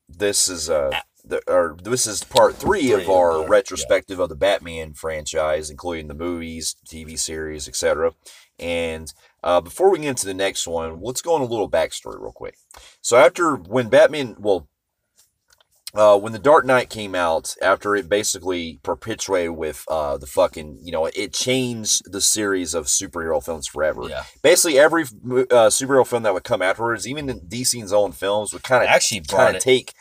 this is this is part three of our retrospective of the Batman franchise, including the movies, TV series, etc. And before we get into the next one, let's go on a little backstory real quick. So after when Batman, when The Dark Knight came out, after it basically perpetuated with the fucking, it changed the series of superhero films forever. Yeah. Basically, every superhero film that would come afterwards, even in DC's own films, would kind of take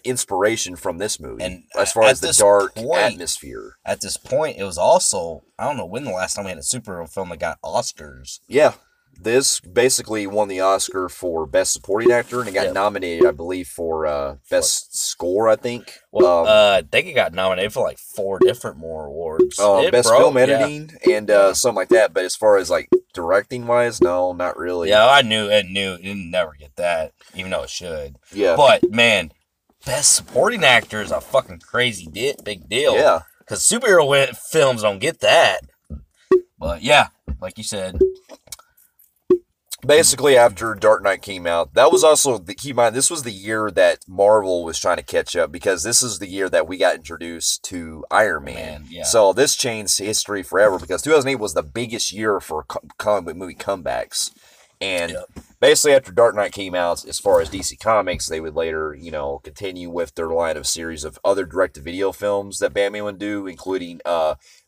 inspiration from this movie, and as far as the dark atmosphere. At this point, it was also, I don't know when the last time we had a superhero film that got Oscars. Yeah. This basically won the Oscar for Best Supporting Actor, and it got nominated, I believe, for Best Score, I think. Well, I think it got nominated for like 4 different more awards. Best Film Editing and something like that. But as far as like directing-wise, no, not really. Yeah, I knew it didn't never get that, even though it should. Yeah. But, man, Best Supporting Actor is a fucking crazy big deal. Yeah. Because superhero films don't get that. But, yeah, like you said... Basically, after Dark Knight came out, that was also, keep in mind, this was the year that Marvel was trying to catch up, because this is the year that we got introduced to Iron Man. Yeah. So this changed history forever, because 2008 was the biggest year for comic book movie comebacks. And basically, after Dark Knight came out, as far as DC Comics, they would later, continue with their line of series of other direct-to-video films that Batman would do, including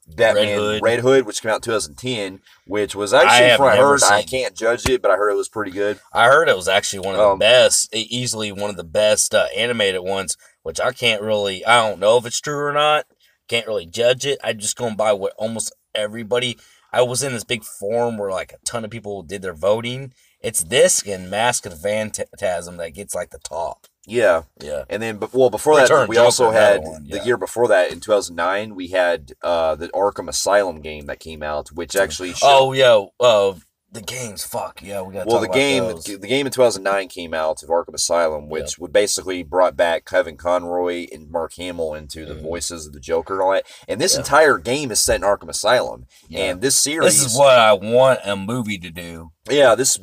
Batman Red Hood, which came out in 2010, which was actually, from what I heard, I can't judge it, but I heard it was pretty good. I heard it was actually one of the best, easily one of the best animated ones, which I don't know if it's true or not, can't really judge it. I'm just going by what almost everybody, I was in this big forum where like a ton of people did their voting. It's this and Mask of the Phantasm that gets like the top. Yeah. And then, before that, we also had, the year before that, in 2009, we had the Arkham Asylum game that came out, which actually showed... the games, we got to talk about those. The game in 2009 came out of Arkham Asylum, which would basically brought back Kevin Conroy and Mark Hamill into the voices of the Joker and all that. And this entire game is set in Arkham Asylum. And this series... This is what I want a movie to do. Yeah, this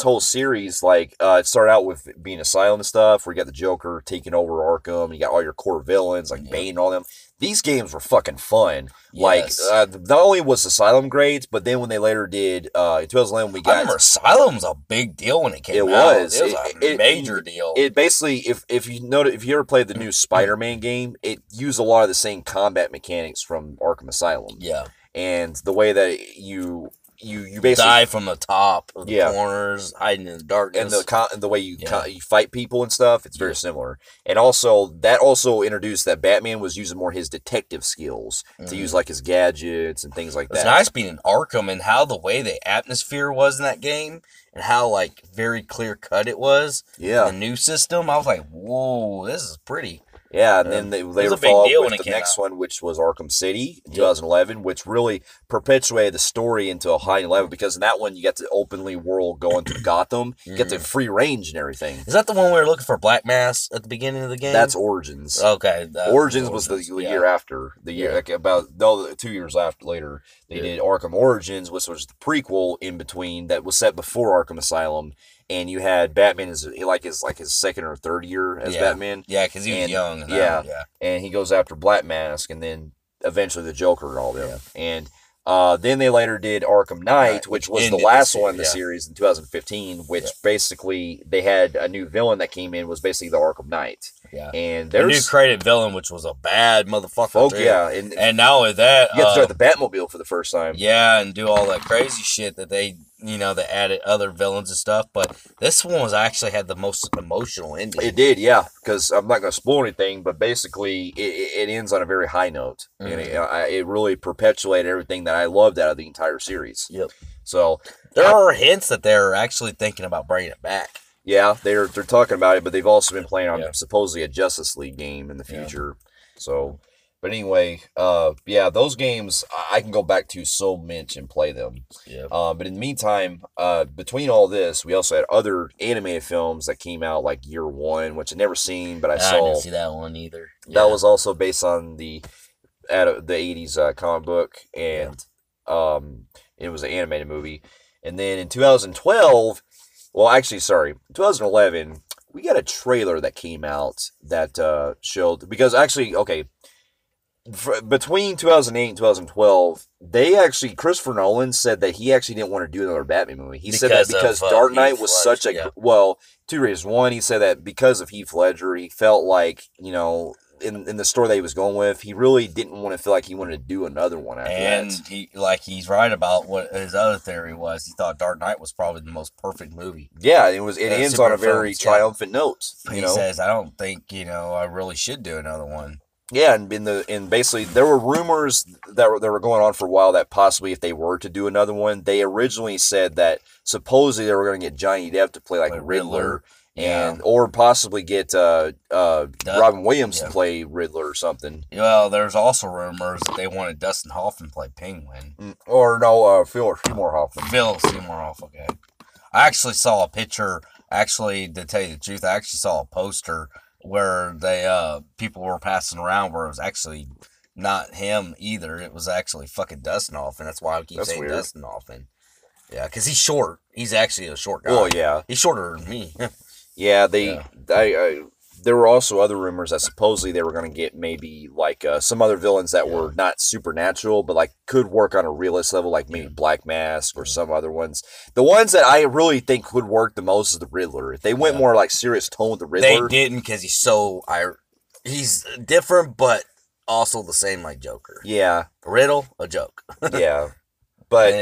whole series, it started out with being Asylum and stuff, where you got the Joker taking over Arkham, you got all your core villains, like Bane and all them. These games were fucking fun. Yes. Not only was Asylum great, but then when they later did, in 2011, we got... I remember Asylum was a big deal when it came out. It was a major deal. It basically, if you ever played the new Spider-Man game, it used a lot of the same combat mechanics from Arkham Asylum. Yeah. And the way that you basically dive from the top of the corners, hiding in the darkness, and the way you fight people and stuff, it's very similar. And also that introduced that Batman was using more his detective skills to use like his gadgets and things like that. It's nice being in Arkham and how the way the atmosphere was in that game and how like very clear cut it was. Yeah, the new system, I was like, whoa, this is pretty. Yeah, and then they were followed up with the next one, which was Arkham City in 2011, which really perpetuated the story into a high level, because in that one you get the openly world going through Gotham, you get the free range and everything. Is that the one we were looking for Black Mass at the beginning of the game? That's Origins. Okay. Origins was the year after. The year, like about 2 years later, they did Arkham Origins, which was the prequel in between that was set before Arkham Asylum. And you had Batman as his second or third year as Batman. Yeah, because he was young. And he goes after Black Mask, and then eventually the Joker and all them. And then they later did Arkham Knight, which was the last one in the series in 2015, which basically they had a new villain that came in, was basically the Arkham Knight. Yeah. And there's a new created villain, which was a bad motherfucker. And not only that, you have to start the Batmobile for the first time. Yeah, and do all that crazy shit that they added other villains and stuff. But this one actually had the most emotional ending. It did, yeah. Because I'm not going to spoil anything, but basically it ends on a very high note. And it really perpetuated everything that I loved out of the entire series. Yep. So there are hints that they're actually thinking about bringing it back. Yeah, they're talking about it, but they've also been playing on supposedly a Justice League game in the future. So, but anyway, those games I can go back to so much and play them. Yeah. But in the meantime, between all this, we also had other animated films that came out like year one, which I've never seen, but I saw. I didn't see that one either. That was also based on the 80s comic book, and it was an animated movie. And then in 2012. Well, actually, sorry. In 2011, we got a trailer that came out that showed, because actually, okay, between 2008 and 2012, Christopher Nolan said that he actually didn't want to do another Batman movie. He said that because Dark Knight was such a, well, two reasons. One, he said that because of Heath Ledger, he felt like, you know, in the story that he was going with, he really didn't want to feel like he wanted to do another one after that. And he's right about what his other theory was. He thought Dark Knight was probably the most perfect movie. Yeah, it ends on a very triumphant note. He says, I don't think, I really should do another one. Yeah, and basically there were rumors that were going on for a while that possibly if they were to do another one, they originally said that supposedly they were going to get Johnny Depp to play like Riddler. And or possibly get Robin Williams to play Riddler or something. Well, there's also rumors that they wanted Dustin Hoffman to play Penguin. Or no, Phil Seymour Hoffman. Phil Seymour Hoffman, okay. I actually saw a picture, to tell you the truth, I actually saw a poster where people were passing around where it was actually not him either. It was actually fucking Dustin Hoffman. That's why I keep saying weird. Dustin Hoffman. Yeah, because he's short. He's actually a short guy. Well, yeah. He's shorter than me. Yeah, there were also other rumors that supposedly they were going to get maybe like some other villains that were not supernatural, but like could work on a realist level, like maybe Black Mask or some other ones. The ones that I really think would work the most is the Riddler. If they went more like serious tone with the Riddler, they didn't because he's different, but also the same like Joker. Yeah, Riddle, a joke. Yeah. But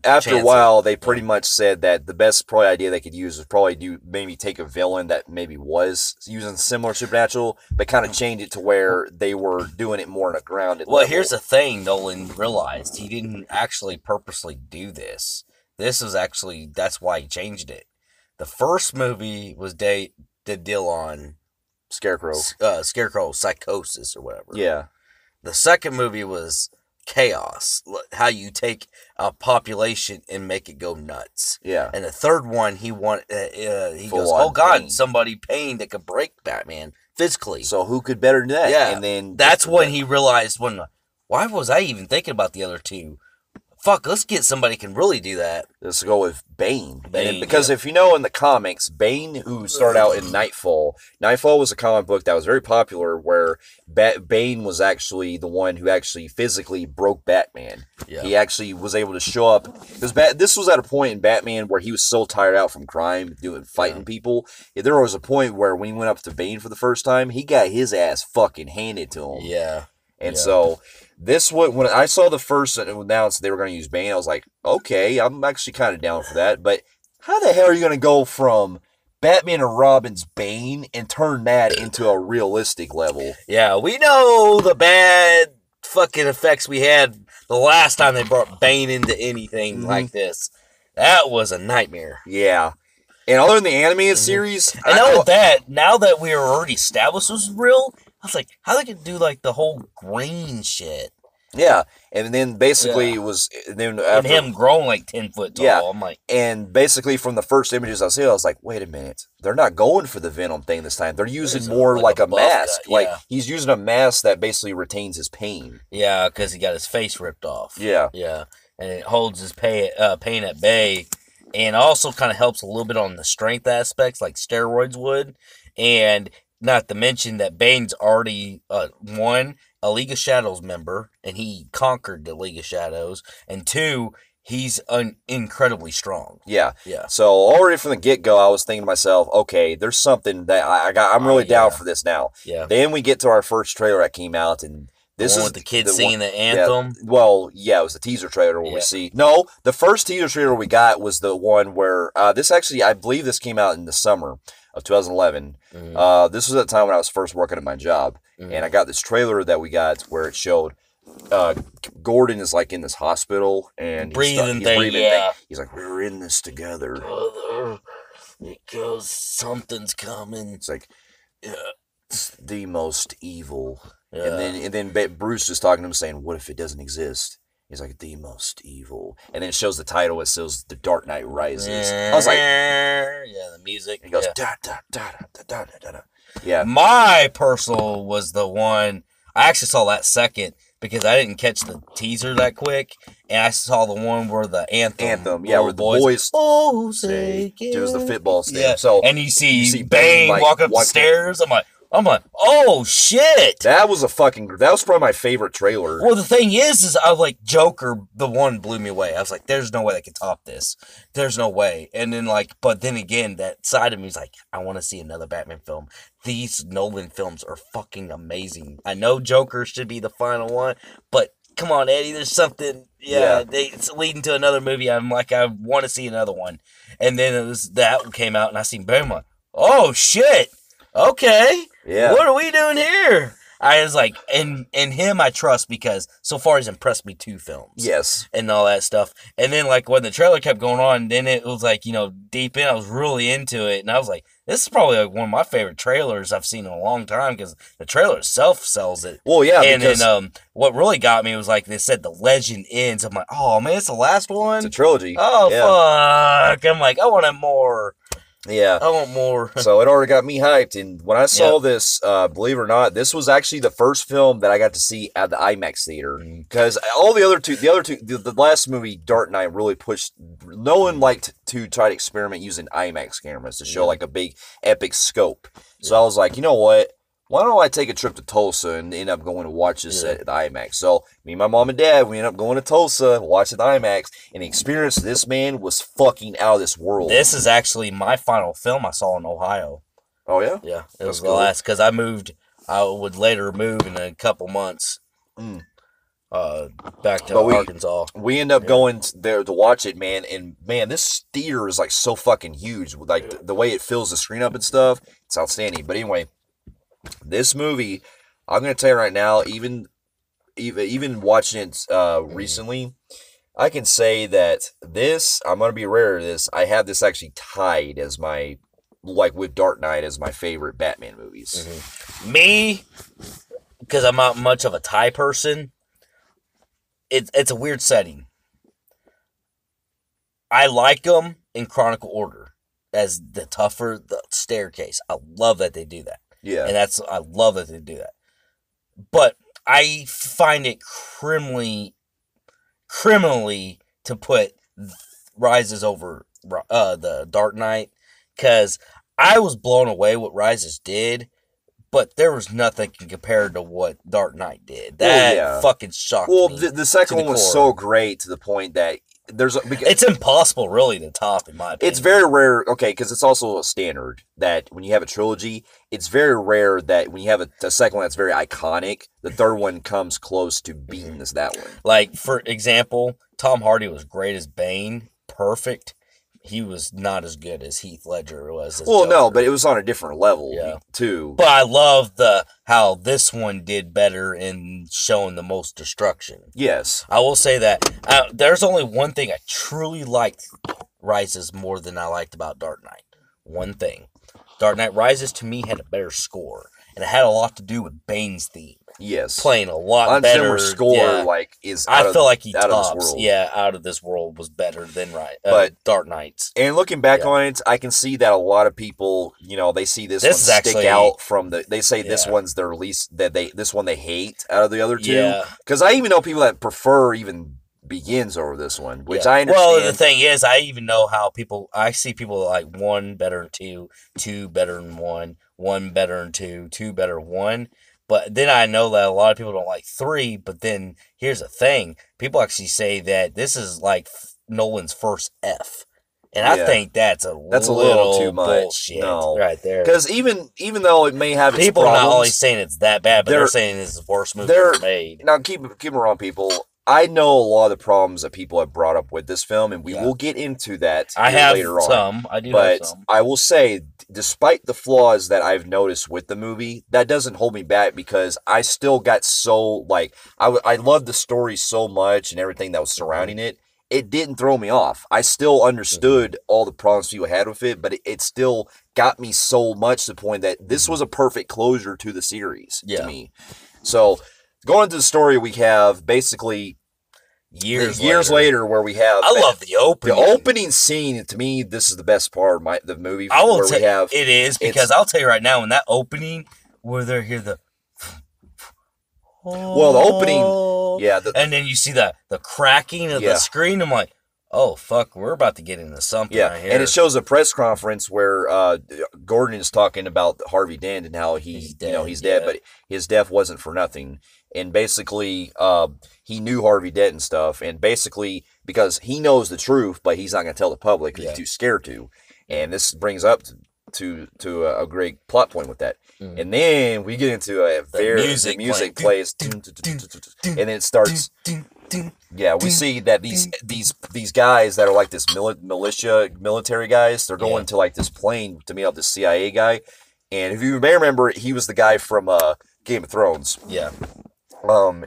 after a while, they pretty much said that the best probably idea they could use was probably maybe take a villain that maybe was using similar supernatural, but kind of change it to where they were doing it more in a grounded level. Here's the thing Nolan realized. He didn't actually purposely do this. That's why he changed it. The first movie was the deal on Scarecrow psychosis or whatever. Yeah. The second movie was chaos, how you take a population and make it go nuts. Yeah. And the third one, he goes, oh God, pain. Somebody pain that could break Batman physically. So who could better do that? Yeah. And then that's when he realized, why was I even thinking about the other two? Fuck, let's get somebody who can really do that. Let's go with Bane. Because if you know in the comics, Bane, who started out in Nightfall was a comic book that was very popular where Bane was actually the one who actually physically broke Batman. Yeah. He actually was able to show up. Because this was at a point in Batman where he was so tired out from crime, fighting people. There was a point where when he went up to Bane for the first time, he got his ass fucking handed to him. Yeah. And so when I saw the first announced they were going to use Bane, I was like, okay, I'm actually kind of down for that. But how the hell are you going to go from Batman and Robin's Bane and turn that into a realistic level? Yeah, we know the bad fucking effects we had the last time they brought Bane into anything like this. That was a nightmare. Yeah. And other than the animated series... And now that we are already established this was real... I was like, how they could do like the whole green shit? Yeah, and then basically it was then after, and him growing like 10 foot tall. Yeah, I'm like, and basically from the first images I see, I was like, wait a minute, they're not going for the Venom thing this time. They're using more like a mask. Like he's using a mask that basically retains his pain. Yeah, because he got his face ripped off. Yeah, yeah, and it holds his pain at bay, and also kind of helps a little bit on the strength aspects, like steroids would, and. Not to mention that Bane's already, one, a League of Shadows member, and he conquered the League of Shadows, and two, he's incredibly strong. Yeah. So already from the get-go, I was thinking to myself, okay, there's something that I'm really down for this now. Yeah. Then we get to our first trailer that came out, and this is with the kids singing the anthem. Yeah, it was the teaser trailer where we see. No, the first teaser trailer we got was the one where I believe this came out in the summer of 2011. This was at the time when I was first working at my job, and I got this trailer that we got where it showed Gordon is like in this hospital and he's breathing thing. He's like, we're in this together, brother, because something's coming. It's like, it's the most evil. Yeah. And then Bruce is talking to him saying, what if it doesn't exist? He's like, the most evil. And then it shows the title. It says The Dark Knight Rises. I was like... Yeah, the music. He goes, da, da, da, da, da, da, da. Yeah. My personal was the one... I actually saw that second because I didn't catch the teaser that quick. and I saw the one where the anthem, yeah, where the boys say it was the football stadium. Yeah. So and you see Bane like, walk up the stairs. I'm like, oh shit! That was probably my favorite trailer. Well, the thing is I was like, Joker, the one blew me away. I was like, there's no way they can top this. There's no way. And then but then again, that side of me is like, I want to see another Batman film. These Nolan films are fucking amazing. I know Joker should be the final one, but come on, Eddie, there's something. Yeah. It's leading to another movie. I'm like, I want to see another one. And then that came out, and I seen Boom. Oh shit! Okay. Yeah. What are we doing here? I was like, and him I trust because so far he's impressed me 2 films. Yes. And all that stuff. And then like when the trailer kept going on, then it was like, deep in, I was really into it. And I was like, this is probably like one of my favorite trailers I've seen in a long time because the trailer itself sells it. Well, yeah. And then what really got me was like they said the legend ends. I'm like, oh man, it's the last one? It's a trilogy. Oh, yeah. Fuck. I'm like, I want more. Yeah. I want more. So it already got me hyped. And when I saw this, believe it or not, this was actually the first film that I got to see at the IMAX theater. Because all the other two, the last movie, Dark Knight, really pushed. Nolan liked to try to experiment using IMAX cameras to show like a big epic scope. So I was like, you know what? Why don't I take a trip to Tulsa and end up going to watch this at the IMAX? So me and my mom and dad, we ended up going to Tulsa, watched at the IMAX, and the experience of this man was fucking out of this world. This is actually my final film I saw in Ohio. Oh, yeah? Yeah, it was the last, because I would later move in a couple months back to Arkansas. We end up going there to watch it, man, and man, this theater is like so fucking huge. Like the way it fills the screen up and stuff, it's outstanding. But anyway, this movie, I'm going to tell you right now, even watching it recently, I can say that I'm going to be rare at this. I have this actually tied as my, like with Dark Knight, as my favorite Batman movies. Mm-hmm. Me, because I'm not much of a tie person, it's a weird setting. I like them in chronicle order as the tougher the staircase. I love that they do that. Yeah. And I love that they do that. But I find it criminally to put Rises over the Dark Knight, because I was blown away what Rises did, but there was nothing compared to what Dark Knight did. That fucking shocked me. Well, the second one was so great to the point that it's impossible really to top, in my opinion. It's very rare, because it's also a standard that when you have a trilogy, it's very rare that when you have a second one that's very iconic, the third one comes close to beating that one. Like, for example, Tom Hardy was great as Bane, perfect. He was not as good as Heath Ledger was as Joker. No, but it was on a different level, too. But I love how this one did better in showing the most destruction. Yes. I will say that. There's only one thing I truly liked Rises more than I liked about Dark Knight. One thing. Dark Knight Rises, to me, had a better score. And it had a lot to do with Bane's theme. Yes. Playing a lot better. Hans Zimmer's score, is I feel like he out tops. of this world. Yeah, Out of This World was better than Dark Knights. And looking back on it, I can see that a lot of people, they see this one stick out from they say this one's their least, this one they hate out of the other two. Yeah. Because I even know people that prefer even Begins over this one, which I understand. Well, the thing is, I even know how I see people like 1 better than 2, 2 better than 1, 1 better than 2, 2 better than 1. But then I know that a lot of people don't like 3, but then here's the thing. People actually say that this is like Nolan's first F. And I think that's a little too much bullshit right there. Because even though it may have its people problems, are not only saying it's that bad, but they're saying it's the worst movie ever made. Now, keep it wrong, people. I know a lot of the problems that people have brought up with this film, and we will get into that later on. I do have some. I will say, despite the flaws that I've noticed with the movie, that doesn't hold me back because I still got so, I loved the story so much and everything that was surrounding it. It didn't throw me off. I still understood all the problems people had with it, but it still got me so much to the point that this was a perfect closure to the series to me. So, going into the story, we have basically years later where we have... I love the opening. The opening scene, to me, this is the best part of the movie. I will tell you, it is, because I'll tell you right now, in that opening, where they hear the... Well, the opening, yeah, and then you see the cracking of the screen. I'm like, oh fuck, we're about to get into something right here. And it shows a press conference where Gordon is talking about Harvey Dent and how he's dead, but his death wasn't for nothing. And basically, he knew Harvey Dent and stuff, and basically because he knows the truth, but he's not going to tell the public because he's too scared to. And this brings up to a great plot point with that. And then we get into the music plays, and then it starts. Yeah, we see that these guys that are like this military guys, they're going to like this plane to meet up this CIA guy. And if you may remember, he was the guy from Game of Thrones. Yeah.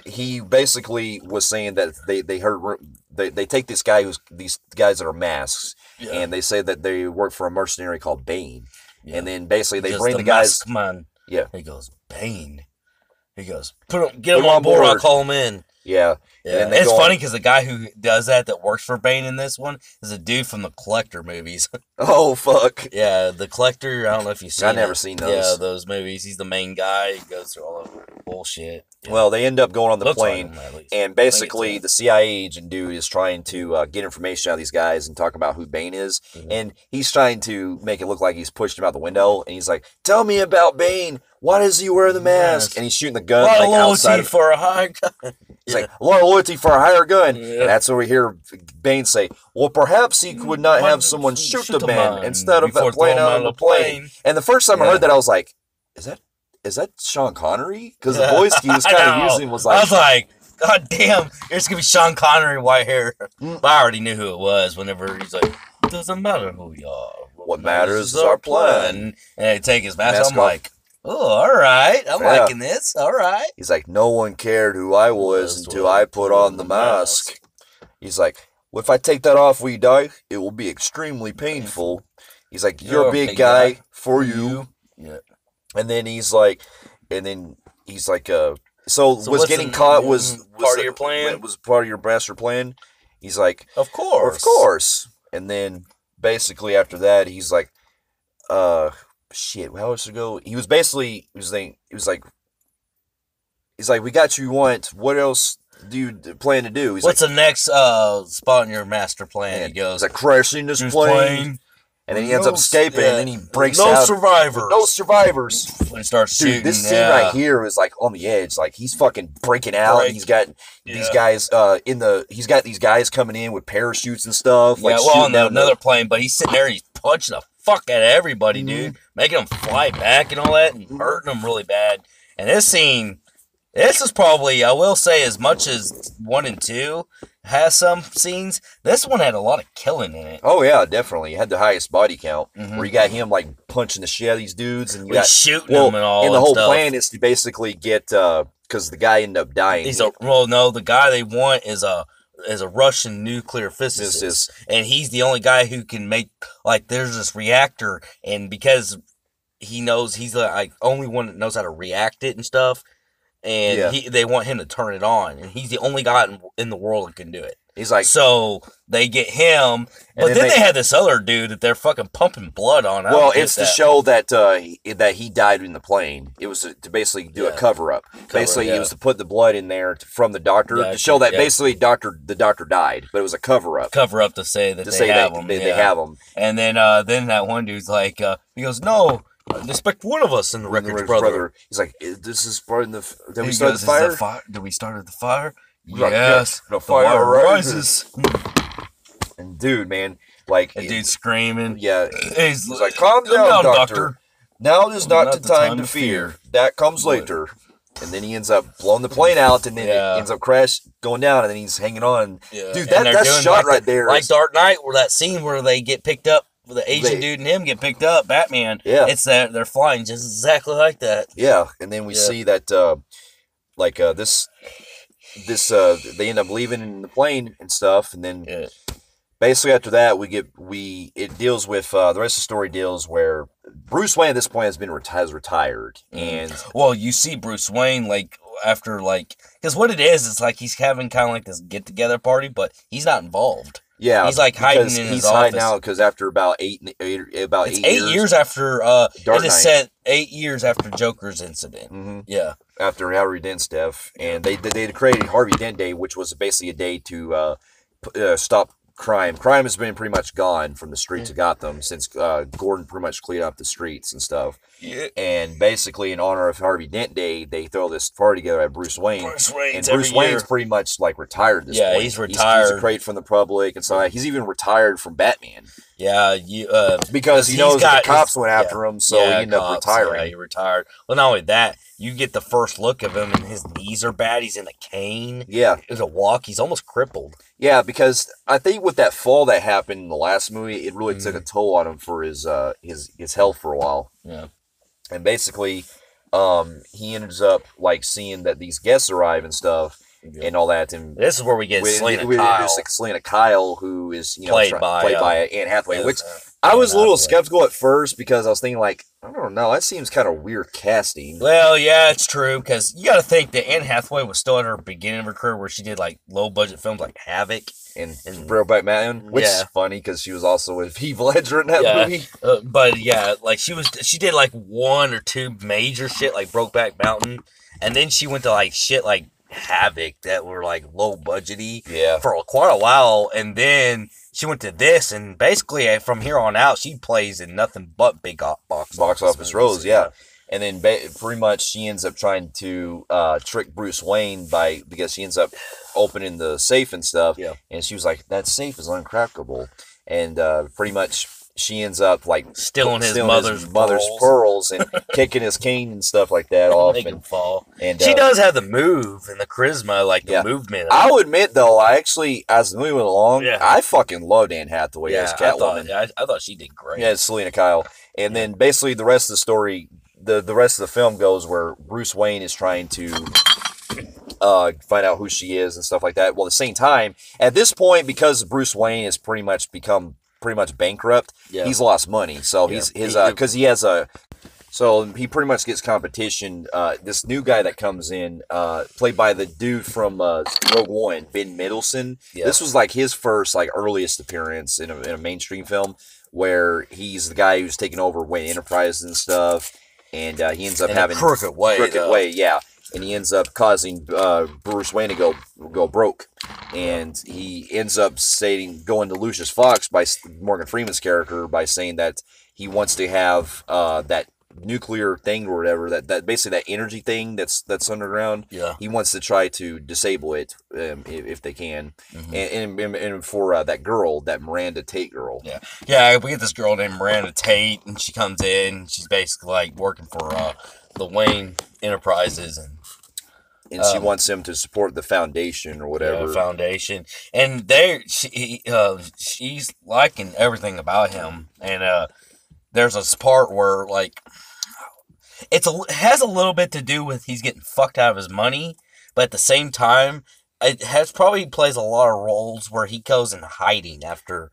He basically was saying that they take this guy these guys that are masks, and they say that they work for a mercenary called Bane. Yeah. And then basically they bring the guys. Come on. Yeah. He goes, Bane. He goes, get him on board. I'll call him in. Yeah. And it's funny because the guy who does that works for Bane in this one is a dude from the Collector movies. Oh, fuck. Yeah, the Collector, I don't know if you've seen I've never seen those. Yeah, those movies. He's the main guy. He goes through all the bullshit. Yeah. Well, they end up going on the plane, and basically the CIA agent dude is trying to get information out of these guys and talk about who Bane is, and he's trying to make it look like he's pushed him out the window, and he's like, tell me about Bane. Why does he wear the mask? And he's shooting the gun like outside for a higher gun. He's like, loyalty for a higher gun. Yeah. And that's where we hear Bane say, well, perhaps he would not have someone shoot the man instead of playing out on the plane. And the first time I heard that, I was like, is that Sean Connery? Because the voice he was kind of using was like... I was like, God damn, it's going to be Sean Connery, white hair. But I already knew who it was whenever he's like, it doesn't matter who you are. What matters is our plan. And they take his mask I'm like, oh, all right. I'm liking this. All right. He's like, no one cared who I was until I put on the mask. He's like, well, if I take that off, we die. It will be extremely painful. He's like, you're a big guy for you. Yeah. And then he's like, so was getting caught was part of your plan? Was part of your master plan? He's like, of course. Of course. And then basically after that, he's like, shit, how else to go? He was like, we got you want. What else do you plan to do? What's the next spot in your master plan? He goes, he's like, crashing this plane. And then he ends up escaping, and then he breaks out. No survivors. When he starts shooting. This scene right here is like on the edge. Like he's fucking breaking out. And he's got these guys he's got these guys coming in with parachutes and stuff. Like on another plane, but he's sitting there and he's punching the fuck out of everybody, dude. Making them fly back and all that and hurting them really bad. And this scene, this is probably, I will say, as much as 1 and 2 has some scenes, this one had a lot of killing in it. Oh yeah, definitely. It had the highest body count, where you got him like punching the shit out of these dudes, and you got shooting them and all. And the whole plan is to basically get because the guy ended up dying. The guy they want is a Russian nuclear physicist, and he's the only guy who can make there's this reactor, and because he knows he's the only one that knows how to react it and stuff. And they want him to turn it on, and he's the only guy in the world that can do it. He's like, so they get him, but then they had this other dude that they're fucking pumping blood on. Well, it's to show that he died in the plane. It was to basically do a cover up. Basically, it was to put the blood in there from the doctor to show that basically the doctor died, but it was a cover up. Cover up to say that they have him. They have him. And then that one dude's like, he goes, no. Expect one of us in the wreckage, brother. He's like, this is part of the... Did we start the fire? Did we start the fire? Yes. The fire rises. And dude, man, like... A dude screaming. Yeah. He's like, calm down, doctor. Now is not the time to fear. That comes later. And then he ends up blowing the plane out, and then it ends up going down, and then he's hanging on. Yeah. Dude, that's shot right there. Like Dark Knight, where that scene where they get picked up, the Asian dude and him get picked up, Batman. Yeah. It's that they're flying just exactly like that. Yeah, and then we see that they end up leaving in the plane and stuff, and then basically after that it deals with the rest of the story deals where Bruce Wayne at this point has retired, and you see Bruce Wayne after because what it is, it's like he's having kind of like this get together party, but he's not involved. Yeah, he's hiding in his office. He's hiding out because after about 8 years after Dark Knight. It is said 8 years after Joker's incident. Mm-hmm. Yeah, after Harvey Dent's death, and they created Harvey Dent Day, which was basically a day to stop crime. Crime has been pretty much gone from the streets of Gotham since Gordon pretty much cleaned up the streets and stuff. Yeah. And basically, in honor of Harvey Dent Day, they throw this party together at Bruce Wayne. Bruce Wayne's and Bruce Wayne's pretty much like retired at this point. He's retired. He's great from the public and so he's even retired from Batman. Yeah, because he knows the cops went after him, so he ended up retiring. Yeah, he retired. Well, not only that, you get the first look of him, and his knees are bad. He's in a cane. Yeah, there's a walk. He's almost crippled. Yeah, because I think with that fall that happened in the last movie, it really took a toll on him for his health for a while. Yeah, and basically, he ends up like seeing that these guests arrive and stuff. Yeah. And all that, and this is where we get Selena Kyle. Selena Kyle, who is played by Anne Hathaway, which I was a little skeptical at first because I was thinking like, I don't know, that seems kind of weird casting. Well, yeah, it's true because you got to think that Anne Hathaway was still at her beginning of her career, where she did like low budget films like Havoc and Brokeback Mountain, which is funny because she was also with Heath Ledger in that movie. But yeah, like she did like 1 or 2 major shit like Brokeback Mountain, and then she went to like shit like Havoc that were like low budgety for quite a while, and then she went to this, and basically from here on out she plays in nothing but big box office roles. And then pretty much she ends up trying to trick Bruce Wayne because she ends up opening the safe and stuff, and she was like, that safe is uncrackable, and pretty much she ends up like stealing his mother's pearls and kicking his cane and stuff like that off, make him fall. And she does have the move and the charisma, like the movement. I'll admit though, I actually, as the movie went along, I fucking loved Anne Hathaway as Catwoman. I thought she did great. Yeah, Selena Kyle. And then basically the rest of the story, the rest of the film goes where Bruce Wayne is trying to find out who she is and stuff like that. Well, at the same time, at this point, because Bruce Wayne has pretty much bankrupt, he's lost money, so he pretty much gets competition. This new guy that comes in, played by the dude from Rogue One, Ben Mendelsohn. This was like his first earliest appearance in a mainstream film, where he's the guy who's taking over Wayne Enterprises and stuff, and he ends up having a crooked way, and he ends up causing Bruce Wayne to go broke, and he ends up going to Lucius Fox by Morgan Freeman's character by saying that he wants to have that nuclear thing or whatever, that basically that energy thing that's underground. He wants to try to disable it if they can, and for that girl, that Miranda Tate girl. We get this girl named Miranda Tate, and she comes in. She's basically like working for the Wayne Enterprises, and she wants him to support the foundation or whatever. Foundation, and she's liking everything about him, and there's this part where like it has a little bit to do with he's getting fucked out of his money, but at the same time, it probably plays a lot of roles where he goes in hiding after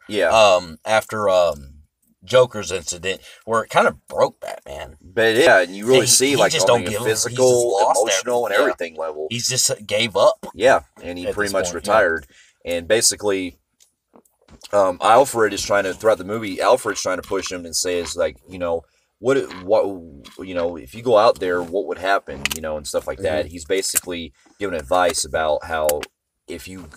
Joker's incident, where it kind of broke Batman. But and you really see like on the physical, emotional, and everything level. He's just gave up. And he pretty much retired. And basically, Alfred is trying to, throughout the movie, Alfred's trying to push him and says like, what if you go out there, what would happen, and stuff like that. He's basically giving advice about how if you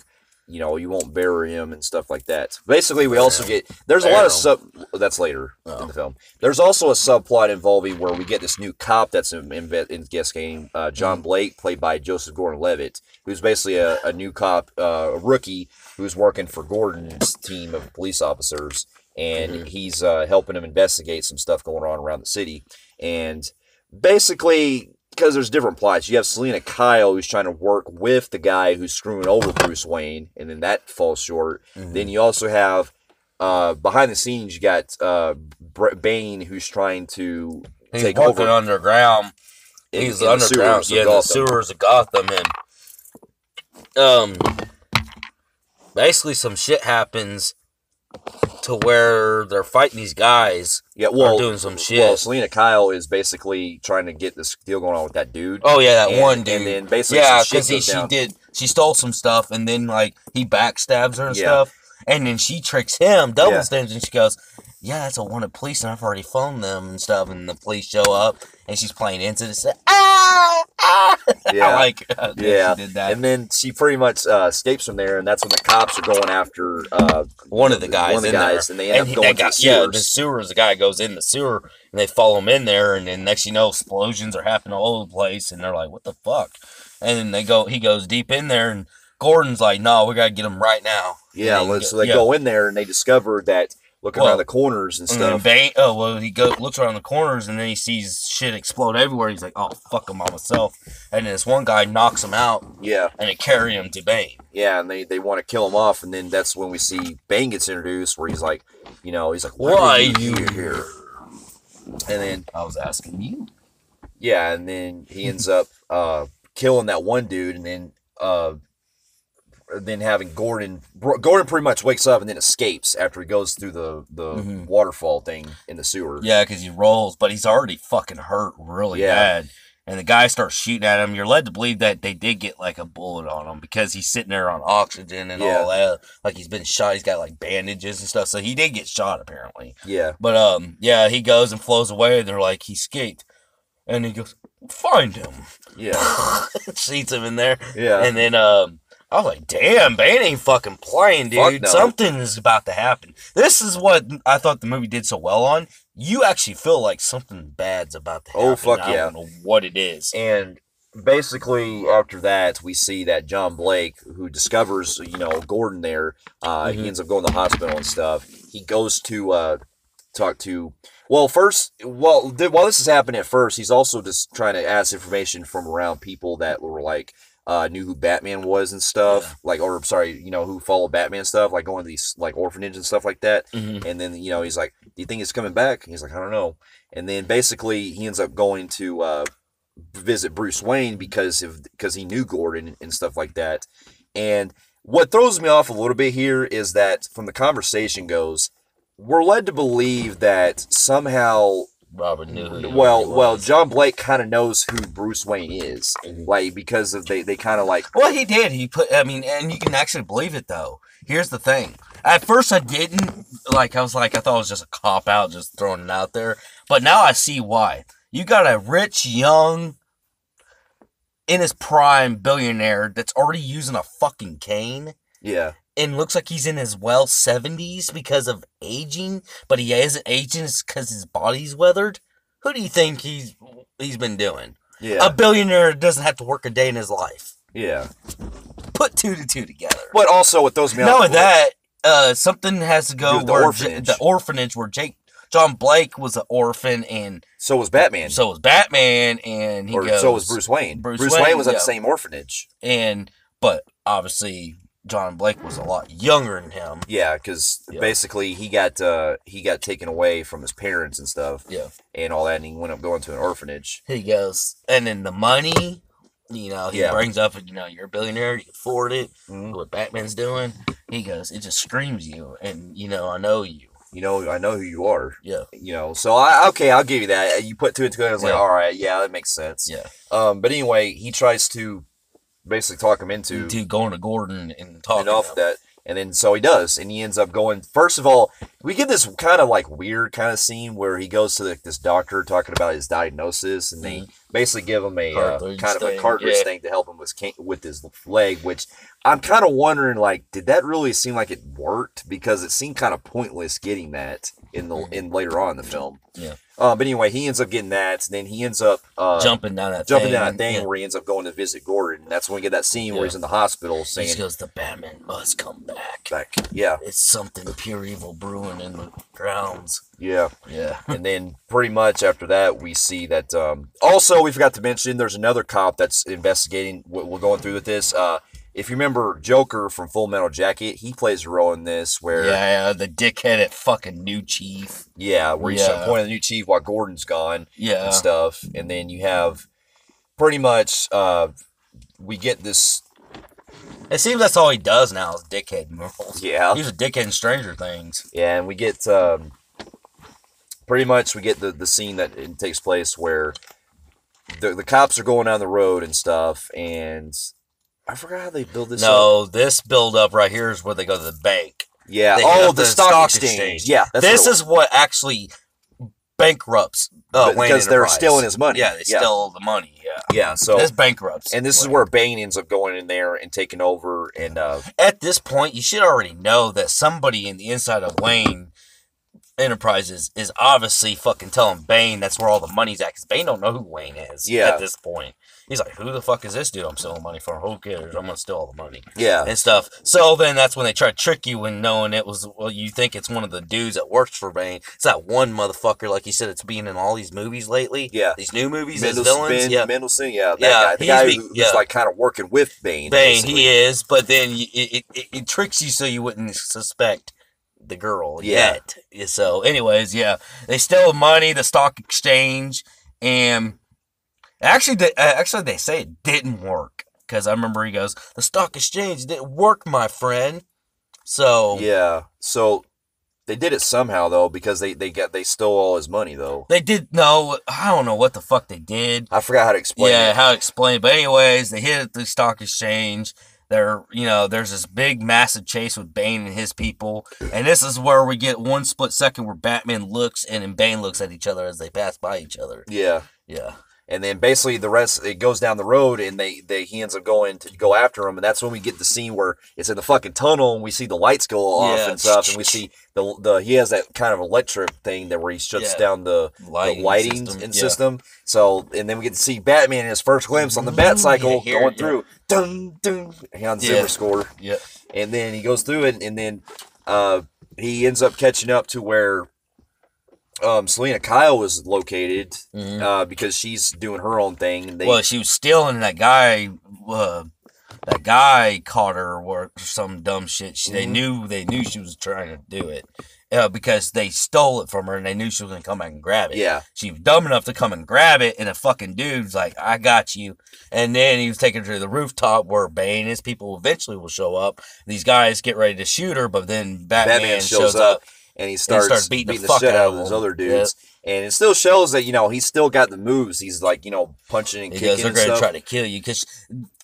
won't bury him and stuff like that. Basically, we also get, there's a lot of that's later in the film. There's also a subplot involving where we get this new cop that's investigating John Blake, played by Joseph Gordon-Levitt, who's basically a new cop, a rookie, who's working for Gordon's team of police officers, and he's helping him investigate some stuff going on around the city. And basically, because there's different plots. You have Selena Kyle, who's trying to work with the guy who's screwing over Bruce Wayne, and then that falls short. Then you also have, behind the scenes, you got Bane, who's trying to take over. He's working underground. He's underground, the sewers of Gotham, and basically some shit happens to where they're fighting these guys. Doing some shit. Well, Selena Kyle is basically trying to get this deal going on with that dude. Oh yeah, one dude. And then basically, because she stole some stuff, and then like he backstabs her and stuff, and then she tricks him, double stands, and she goes, "Yeah, that's a wanted police, and I've already phoned them and stuff." And the police show up, and she's playing into this. I like yeah. she did that. And then she pretty much escapes from there, and that's when the cops are going after one of the guys, and they end up going to the sewers. Yeah, the sewers. The guy goes in the sewer, and they follow him in there, and then next you know, explosions are happening all over the place, and they're like, "What the fuck?" And then he goes deep in there, and Gordon's like, "No, we gotta get him right now." Yeah, so they go in there, and they discover that looking around the corners and stuff. He looks around the corners, and then he sees shit explode everywhere. He's like, "Oh, fuck him on myself." And then this one guy knocks him out. Yeah. And they carry him to Bane. Yeah, and they want to kill him off, and then that's when we see Bane gets introduced, where he's like, why are you here? And then I was asking you. Yeah, and then he ends up killing that one dude, and then having Gordon pretty much wakes up and then escapes after he goes through the waterfall thing in the sewer. Yeah, because he rolls, but he's already fucking hurt really bad. And the guy starts shooting at him. You're led to believe that they did get like a bullet on him because he's sitting there on oxygen and all that. Like he's been shot. He's got like bandages and stuff. So he did get shot apparently. Yeah. But he goes and flows away. They're like, he escaped. And he goes, find him. Yeah. Shoots him in there. Yeah. And then I was like, damn, Bane ain't fucking playing, dude. Fuck no. Something is about to happen. This is what I thought the movie did so well on. You actually feel like something bad's about to happen. Oh, fuck yeah. I don't know what it is. And basically, after that, we see that John Blake, who discovers, Gordon there, he ends up going to the hospital and stuff. He goes to talk to... while this is happening at first, he's also just trying to ask information from around people that were like, knew who Batman was and stuff, who followed Batman stuff, like going to these like orphanage and stuff like that. And then he's like, "Do you think it's coming back?" And he's like, "I don't know." And then basically he ends up going to visit Bruce Wayne because he knew Gordon and stuff like that. And what throws me off a little bit here is that from the conversation goes, we're led to believe that somehow Robert knew who well, John Blake kind of knows who Bruce Wayne is, like because of they kind of like. Well, he did. And you can actually believe it though. Here's the thing. At first, I didn't I thought it was just a cop out, just throwing it out there. But now I see why. You got a rich, young, in his prime billionaire that's already using a fucking cane. Yeah. And looks like he's in his 70s because of aging, but he isn't aging because his body's weathered. Who do you think he's been doing? Yeah. A billionaire doesn't have to work a day in his life. Yeah. Put two to two together. But also, what throws me off. Knowing that, something has to go the orphanage. The orphanage where John Blake was an orphan, and so was Batman. and so was Bruce Wayne. Bruce Wayne was at the same orphanage. But obviously, John Blake was a lot younger than him. Yeah, because basically he got taken away from his parents and stuff. Yeah, and all that, and he went up going to an orphanage. He goes, and then the money, he brings up, you're a billionaire, you can afford it. What Batman's doing, he goes, it just screams you, and I know you. I know who you are. Yeah. So I'll give you that. You put two and two together, I was like, all right, yeah, that makes sense. Yeah. But anyway, he tries to basically talk him into going to Gordon and talking off that, and then so he does, and he ends up going. First of all, we get this kind of like weird kind of scene where he goes to this doctor talking about his diagnosis, and they basically give him a kind of a cartridge thing to help him with his leg, which I'm kind of wondering, like, did that really seem like it worked? Because it seemed kind of pointless getting that in later on in the film. Yeah. But anyway, he ends up getting that, and then he ends up jumping down that thing where he ends up going to visit Gordon. And that's when we get that scene where he's in the hospital saying, he goes, "The Batman must come back." Yeah. It's something pure evil brewing in the grounds. Yeah. Yeah. And then pretty much after that, we see that, also we forgot to mention, there's another cop that's investigating what we're going through with this. If you remember Joker from Full Metal Jacket, he plays a role in this where... Yeah, the dickhead at fucking New Chief. Yeah, where he's pointing at the New Chief while Gordon's gone and stuff. And then you have pretty much, we get this... It seems that's all he does now is dickhead roles. Yeah. He was a dickhead in Stranger Things. Yeah, and we get, pretty much we get the scene that it takes place where the cops are going down the road and stuff, and... I forgot how they build this up. No, this build up right here is where they go to the bank. Yeah. The stock exchange. Yeah. This is what actually bankrupts Wayne because they're stealing his money. Yeah, they steal the money. Yeah. Yeah, so this bankrupts. And this is where Bane ends up going in there and taking over. And at this point, you should already know that somebody in the inside of Wayne Enterprises is obviously fucking telling Bane that's where all the money's at, because Bane don't know who Wayne is at this point. He's like, who the fuck is this dude I'm stealing money from? Who cares? I'm gonna steal all the money. Yeah. And stuff. So then that's when they try to trick you and knowing it was, well, you think it's one of the dudes that works for Bane. It's that one motherfucker, like you said, it's been in all these movies lately. Yeah. These new movies as villains. Mendelsohn, that guy. The guy who's like kind of working with Bane. Bane, he is, but then it tricks you so you wouldn't suspect the girl yet. So anyways, they steal money, the stock exchange, and actually they say it didn't work, because I remember he goes, the stock exchange didn't work, my friend. So so they did it somehow though, because they stole all his money though. They did. No, I don't know what the fuck they did. I forgot how to explain it. How to explain it. But anyways, they hit the stock exchange. There's this big, massive chase with Bane and his people. And this is where we get one split second where Batman looks and Bane looks at each other as they pass by each other. Yeah. Yeah. And then basically the rest, it goes down the road and he ends up going to go after him. And that's when we get the scene where it's in the fucking tunnel and we see the lights go off and stuff. And we see he has that kind of electric thing where he shuts down the lighting system. So, and then we get to see Batman in his first glimpse on the bat cycle going through. Dun, dun, Hans Zimmer score. Yeah. And then he goes through it, and then he ends up catching up to where Selena Kyle was located because she's doing her own thing. And she was stealing that guy. That guy caught her or some dumb shit. They knew she was trying to do it. Because they stole it from her and they knew she was going to come back and grab it. Yeah. She was dumb enough to come and grab it, and a fucking dude's like, I got you. And then he was taking her to the rooftop where Bane and his people eventually will show up. These guys get ready to shoot her, but then Batman shows up. And he starts beating the shit out of those other dudes. Yep. And it still shows that, he's still got the moves. He's like, punching and kicking and stuff. They're going to try to kill you. Because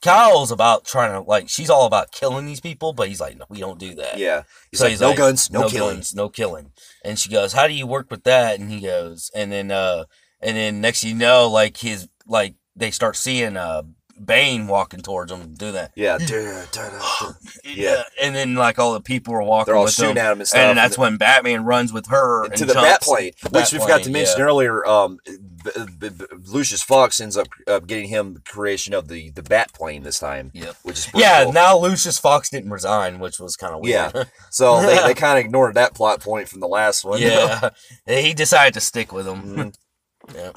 Kyle's about trying to, she's all about killing these people, but he's like, no, we don't do that. Yeah. He's no guns, no killing. Guns, no killing. And she goes, how do you work with that? And he goes, and then next thing you know, they start seeing, Bane walking towards him and do that. Yeah. Yeah. And then all the people are walking They're all with shooting him, at him and stuff. And that's when Batman runs with her to the bat plane, which we forgot to mention earlier. Lucius Fox ends up getting him the creation of the bat plane this time. Yep. Which is pretty cool. Now Lucius Fox didn't resign, which was kind of weird. Yeah. So they kind of ignored that plot point from the last one. Yeah. He decided to stick with him. Mm-hmm. Yeah.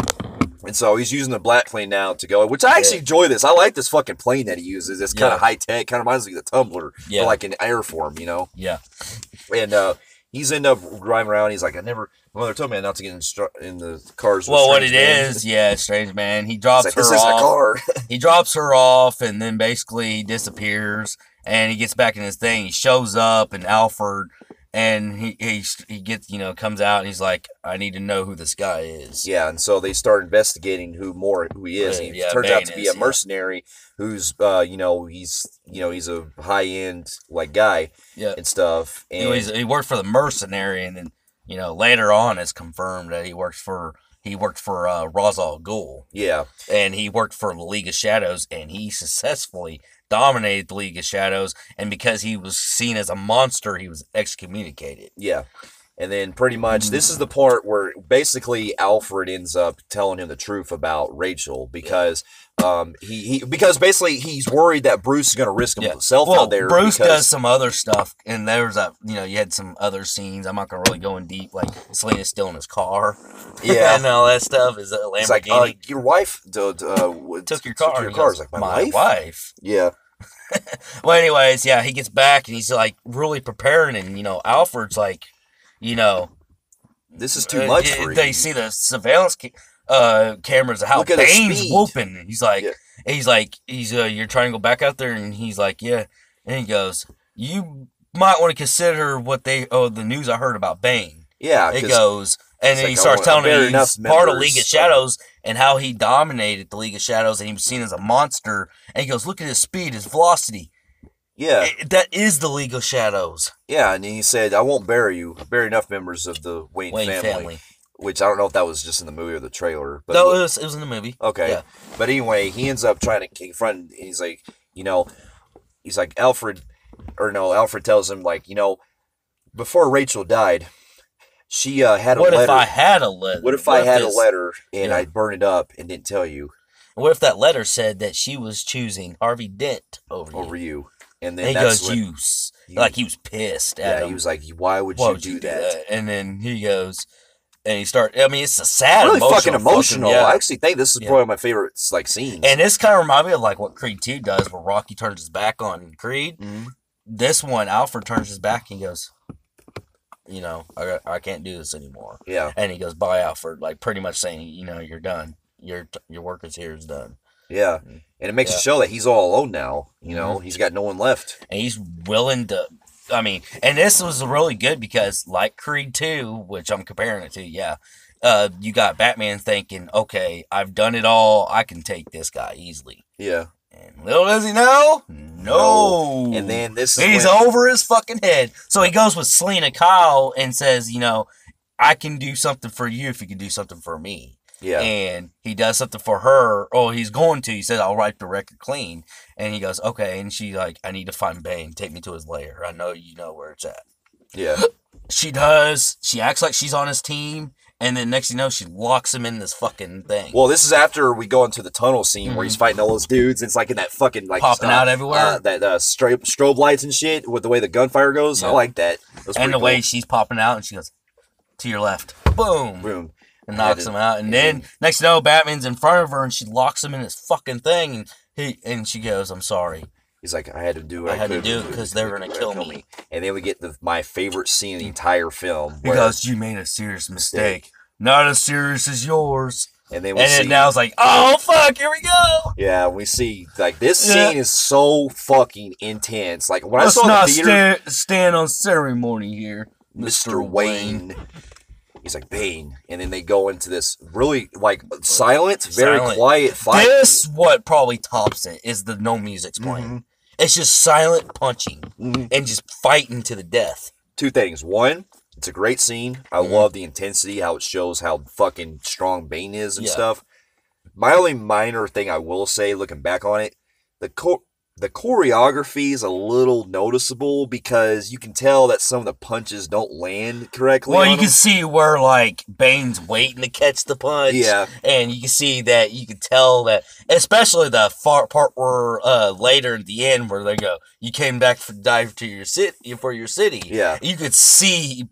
And so he's using the black plane now to go, which I actually enjoy this. I like this fucking plane that he uses. It's kind of high tech, kind of reminds me of the Tumbler, but like in air form, Yeah. And he's end up driving around. He's like, my mother told me not to get in the cars. Well, what it is, Strange Man. He drops her off. This isn't a car. He drops her off, and then basically he disappears, and he gets back in his thing. He shows up, and Alfred. And he gets, comes out and he's like, I need to know who this guy is. Yeah, and so they start investigating who he is. He turns out to be a mercenary who's, he's a high end guy and stuff. And he worked for the mercenary, and then later on it's confirmed that he worked for Ra's al Ghul. Yeah, and he worked for the League of Shadows, and he successfully dominated the League of Shadows, and because he was seen as a monster, he was excommunicated. Yeah. And then pretty much this is the part where basically Alfred ends up telling him the truth about Rachel because because basically he's worried that Bruce is going to risk himself out there. Bruce does some other stuff, and there's you had some other scenes. I'm not going to really go in deep, like Selena's still in his car. Yeah, and all that stuff is a Lamborghini. It's like, your wife took your car. It's like, my wife? Yeah. Well, anyways, he gets back and he's really preparing, and Alfred's like, this is too much for you. They see the surveillance cameras of how Bane's whooping. He's like, you're trying to go back out there, and he's like, yeah. And he goes, you might want to consider the news I heard about Bane. Yeah. It goes, and then he starts telling him he's part of League of Shadows and how he dominated the League of Shadows and he was seen as a monster. And he goes, look at his speed, his velocity. Yeah. That is the League of Shadows. Yeah, and he said, I won't bury you. Bury enough members of the Wayne family. which I don't know if that was just in the movie or the trailer. But no, it was in the movie. Okay. Yeah. But anyway, he ends up trying to confront, he's like, Alfred tells him, like, before Rachel died, she had a letter. What if I had a letter? What if I had a letter and I burned it up and didn't tell you? What if that letter said that she was choosing Harvey Dent over you? And then he goes, like he was pissed at him. Yeah, he was like, why would you do that? And then he goes, and he started, I mean, it's a sad, really fucking emotional. I actually think this is probably my favorite, like, scenes. And this kind of reminds me of, like, what Creed 2 does, where Rocky turns his back on Creed. Mm-hmm. This one, Alfred turns his back and he goes, I can't do this anymore. Yeah. And he goes, bye, Alfred, like, pretty much saying, you're done. Your work is here is done. Yeah. And it makes it show that he's all alone now. He's got no one left. And he's willing to, and this was really good because, like Creed 2, which I'm comparing it to, you got Batman thinking, okay, I've done it all. I can take this guy easily. Yeah. And little does he know, no. And then he's over his fucking head. So he goes with Selena Kyle and says, I can do something for you if you can do something for me. Yeah. And he does something for her. Oh, he's going to. He said, I'll wipe the record clean. And he goes, okay. And she's like, I need to find Bane. Take me to his lair. I know you know where it's at. Yeah. She does. She acts like she's on his team. And then next thing you know, she locks him in this fucking thing. Well, this is after we go into the tunnel scene where he's fighting all those dudes. And it's like in that fucking, like, popping out everywhere. That strobe lights and shit with the way the gunfire goes. Yeah. I like that. And the way she's popping out and she goes, to your left. Boom. Boom. And knocks him out. And then, next thing you know, Batman's in front of her and she locks him in this fucking thing. And she goes, I'm sorry. He's like, I had to do it. I had to do it because they were going to kill me. And then we get my favorite scene in the entire film. He goes, you made a serious mistake. Not as serious as yours. And then now it's like, oh, fuck, here we go. Yeah, we see, like, this scene is so fucking intense. Like, when I saw the theater... stand on ceremony here, Mr. Wayne. He's like, Bane. And then they go into this really, like, silent, very quiet fight. This, what probably tops it, is the no music's playing. Mm-hmm. It's just silent punching and just fighting to the death. Two things. One, it's a great scene. I love the intensity, how it shows how fucking strong Bane is and stuff. My only minor thing I will say, looking back on it, the choreography is a little noticeable because you can tell that some of the punches don't land correctly. Well, you can see where, like, Bane's waiting to catch the punch. Yeah. And you can see that, you can tell that, especially the part where later at the end where they go, you came back to die for your city. Yeah. You could see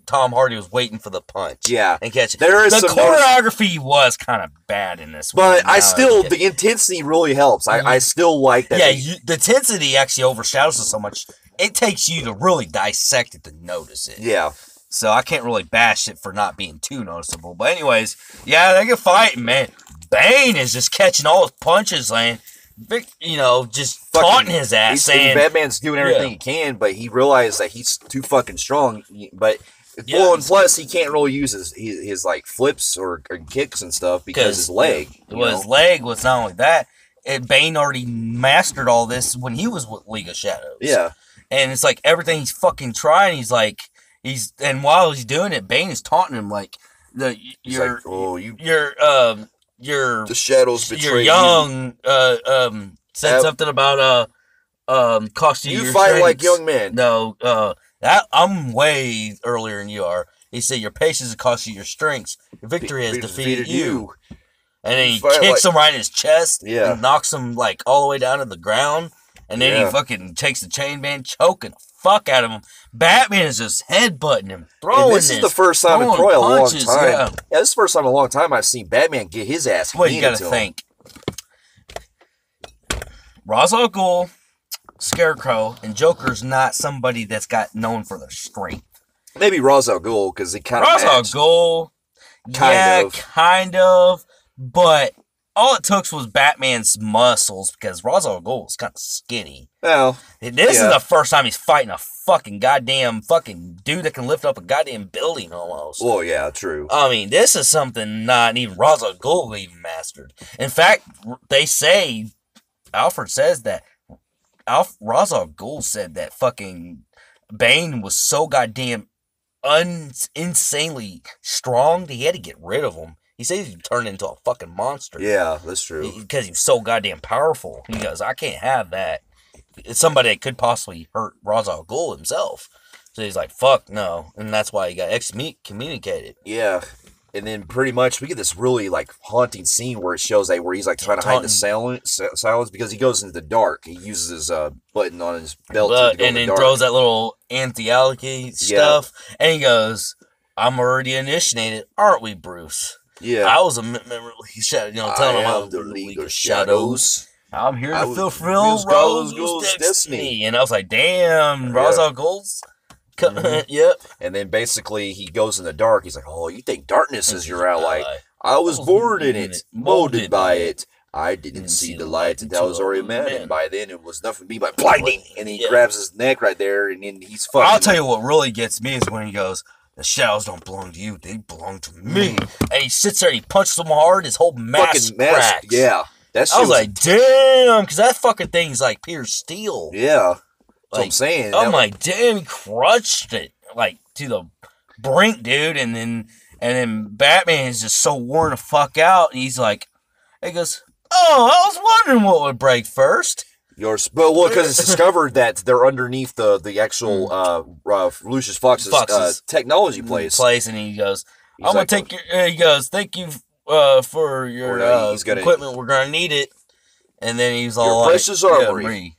Tom Hardy was waiting for the punch. Yeah. And catch it. There is the choreography was kind of bad in this one. But the intensity really helps. I still like that. Yeah, the intensity actually overshadows it so much. It takes you to really dissect it to notice it. Yeah. So I can't really bash it for not being too noticeable. But anyways, yeah, they get fighting, man. Bane is just catching all his punches, man. Just taunting his ass, saying Batman's doing everything he can, but he realized that he's too fucking strong. But and plus, he can't really use his like flips or kicks and stuff because his leg. His leg was not only that. Bane already mastered all this when he was with League of Shadows. Yeah. And it's like everything he's fucking trying, and while he's doing it, Bane is taunting him like the shadows betray you're young, said something about costing you your fight strength. like young men. No, I'm way earlier than you are. He said your patience has cost you your strengths. Your victory has defeated you. And then he kicks him right in his chest and knocks him like all the way down to the ground. And then he fucking takes the chain band, choking the fuck out of him. Batman is just headbutting him, throwing this is the first time in probably a long time. Yeah, this is the first time in a long time I've seen Batman get his ass handed to him. Well, you gotta think. Ra's al Ghul, Scarecrow, and Joker's not somebody that's got known for their strength. Maybe Ra's al Ghul, because he kind of Ra's al Ghul, kind of. But all it took was Batman's muscles because Ra's al Ghul was kind of skinny. Well, this is the first time he's fighting a fucking goddamn fucking dude that can lift up a goddamn building almost. Well, yeah, true. I mean, this is something not even Ra's al Ghul even mastered. In fact, they say, Alfred says that, Ra's al Ghul said that fucking Bane was so goddamn insanely strong that he had to get rid of him. He says he turned into a fucking monster. Yeah, that's true. Because he was so goddamn powerful. He goes, I can't have that. It's somebody that could possibly hurt Ra's al Ghul himself. So he's like, fuck no. And that's why he got excommunicated. Yeah. And then pretty much we get this really like haunting scene where it shows where he's like trying to hide the silence because he goes into the dark. He uses his button on his belt to go and in the then dark. Throws that little anti-alky stuff. And he goes, I'm already initiated, aren't we, Bruce? Yeah. I was a member, telling him I'm the League of Shadows. I'm here to fulfill Ra's al Ghul's destiny. And I was like, damn, Ra's al Ghul's. Yep. And then basically he goes in the dark. He's like, oh, you think darkness is your ally? I was born in it, molded by it. I didn't see the light until I was already a man, and by then it was nothing me but blinding. And he grabs his neck right there, and then he's fucking. I'll tell you what really gets me is when he goes, the shadows don't belong to you, they belong to me. And he sits there and he punches them hard, his whole mask cracks. Yeah. I was like, damn, because that fucking thing is like pure steel. Yeah. That's what I'm saying. I'm like, damn, he crushed it, like, to the brink, dude. And then Batman is just so worn the fuck out. And he's like, he goes, oh, I was wondering what would break first. Because it's discovered that they're underneath the actual Lucius Fox's technology place. And he goes, I'm going to take your, he goes, thank you for your equipment. We're going to need it. And then he's all your precious armory.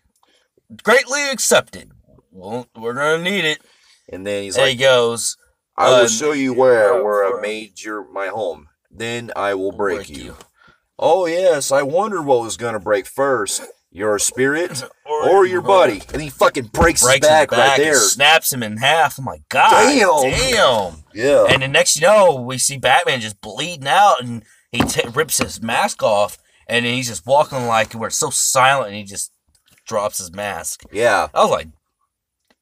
Greatly accepted. Well, we're gonna need it. And then he goes, I will show you where I made my home. Then I will break you. Oh yes, I wondered what was gonna break first. Your spirit or your body. And he fucking breaks his back right there. Snaps him in half. I'm like, God damn. Yeah. And the next you know, we see Batman just bleeding out and he rips his mask off and then he's just walking like where it's so silent and he just drops his mask. Yeah. I was like,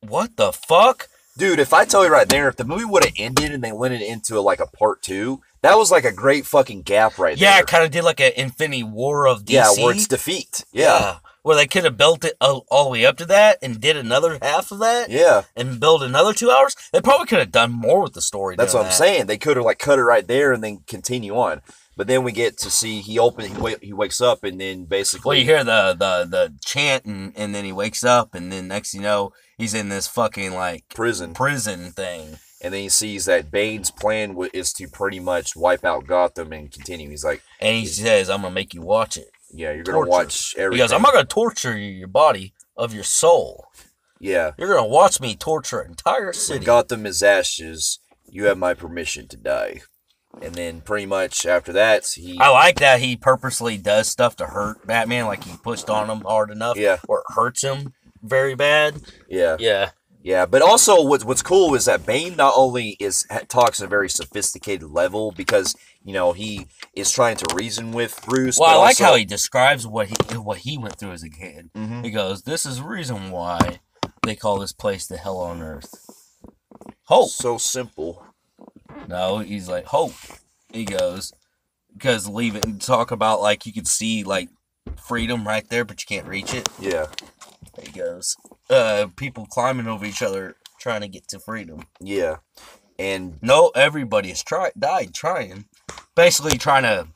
what the fuck? Dude, if I tell you right there, if the movie would have ended and they went into a part 2, that was like a great fucking gap right there. Yeah, it kind of did like an Infinity War of DC. Yeah, where it's defeat. Yeah. Where they could have built it all the way up to that and did another half of that. Yeah. And build another 2 hours. They probably could have done more with the story. That's what I'm saying. They could have cut it right there and then continue on. But then we get to see he wakes up and then basically... Well, you hear the chant and then he wakes up and then next you know, he's in this fucking prison thing. And then he sees that Bane's plan is to pretty much wipe out Gotham and continue. He's like... And he says, I'm going to make you watch it. Yeah, you're going to watch everything. He goes, I'm not going to torture your body of your soul. Yeah. You're going to watch me torture an entire city. When Gotham is ashes, you have my permission to die. And then pretty much after that, I like that he purposely does stuff to hurt Batman, like he pushed on him hard enough, or it hurts him very bad. Yeah. Yeah. Yeah, but also what's cool is that Bane not only talks at a very sophisticated level because, he is trying to reason with Bruce. Well, I like how he describes what he went through as a kid. Mm-hmm. He goes, this is the reason why they call this place the hell on earth. Hope. So simple. No, he's like, hope. He goes, because leave it and talk about, you could see, freedom right there, but you can't reach it. Yeah. He goes, people climbing over each other trying to get to freedom. Yeah. And... No, everybody has died trying. Basically trying to,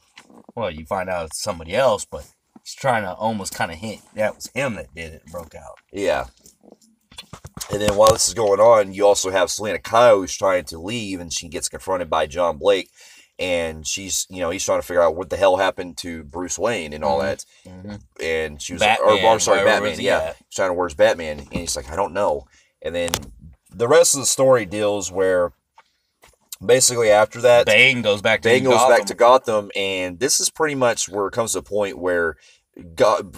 well, you find out it's somebody else, but he's trying to almost kind of hint that was him that did it, broke out. Yeah. And then while this is going on, you also have Selena Kyle who's trying to leave, and she gets confronted by John Blake, and he's trying to figure out what the hell happened to Bruce Wayne and all that. Mm-hmm. And she was, Batman. Batman, yeah. She's trying to where's Batman, and he's like, I don't know. And then the rest of the story deals where basically after that, Bane goes back to Gotham, and this is pretty much where it comes to a point where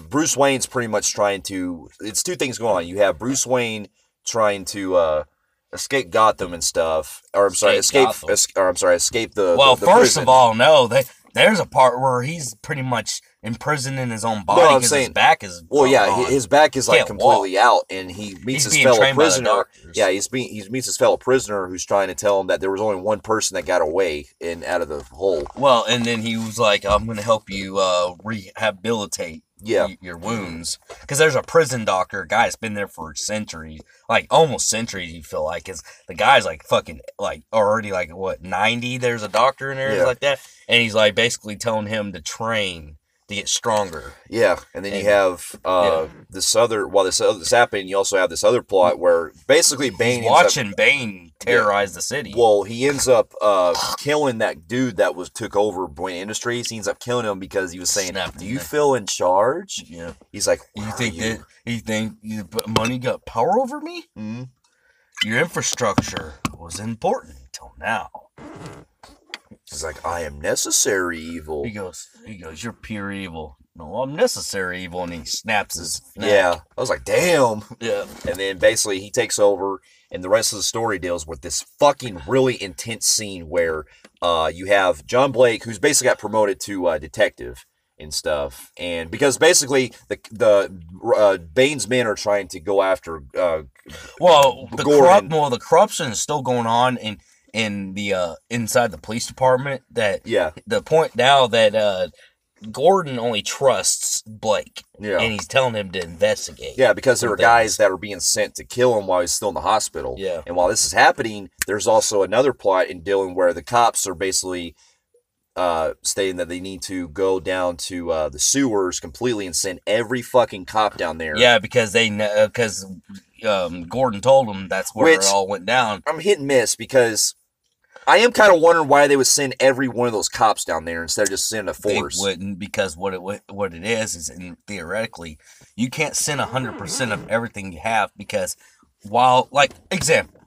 Bruce Wayne's pretty much trying to. It's two things going on. You have Bruce Wayne trying to escape Gotham and stuff, or I'm sorry, escape the. Well, the first prison. of all, no, there's a part where he's pretty much imprisoned in his own body because his back is. Well, yeah, his back is completely out, and he meets his fellow prisoner. Yeah, he meets his fellow prisoner who's trying to tell him that there was only one person that got away and out of the hole. Well, and then he was like, "I'm going to help you rehabilitate your wounds. Because there's a prison doctor, a guy that's been there for centuries, like almost centuries. You feel like, because the guy's like fucking like already like what 90. There's a doctor in there like that, and he's like basically telling him to train to get stronger. Yeah, and then you have this other. While this happening, you also have this other plot where basically Bane watching Bane terrorize the city. Well, he ends up killing that dude that took over Boyne Industries. He ends up killing him because he was saying, "Do you feel in charge?" Yeah. He's like, "You think money got power over me? Mm-hmm. Your infrastructure was important until now." He's like, "I am necessary evil." He goes, "You're pure evil." "No, I'm necessary evil," and he snaps his neck. Yeah. I was like, damn. Yeah. And then basically he takes over, and the rest of the story deals with this fucking really intense scene where you have John Blake, who's basically got promoted to detective and stuff, and because basically the Bane's men are trying to go after the corruption is still going on in the inside the police department. The point now that Gordon only trusts Blake, and he's telling him to investigate. Yeah, because there are guys that are being sent to kill him while he's still in the hospital. Yeah, and while this is happening, there's also another plot in dealing where the cops are basically stating that they need to go down to the sewers completely and send every fucking cop down there. Yeah, because Gordon told them that's where it all went down. I'm hit and miss because I am kind of wondering why they would send every one of those cops down there instead of just sending a force. They wouldn't, because what it is theoretically, you can't send 100% of everything you have, because example,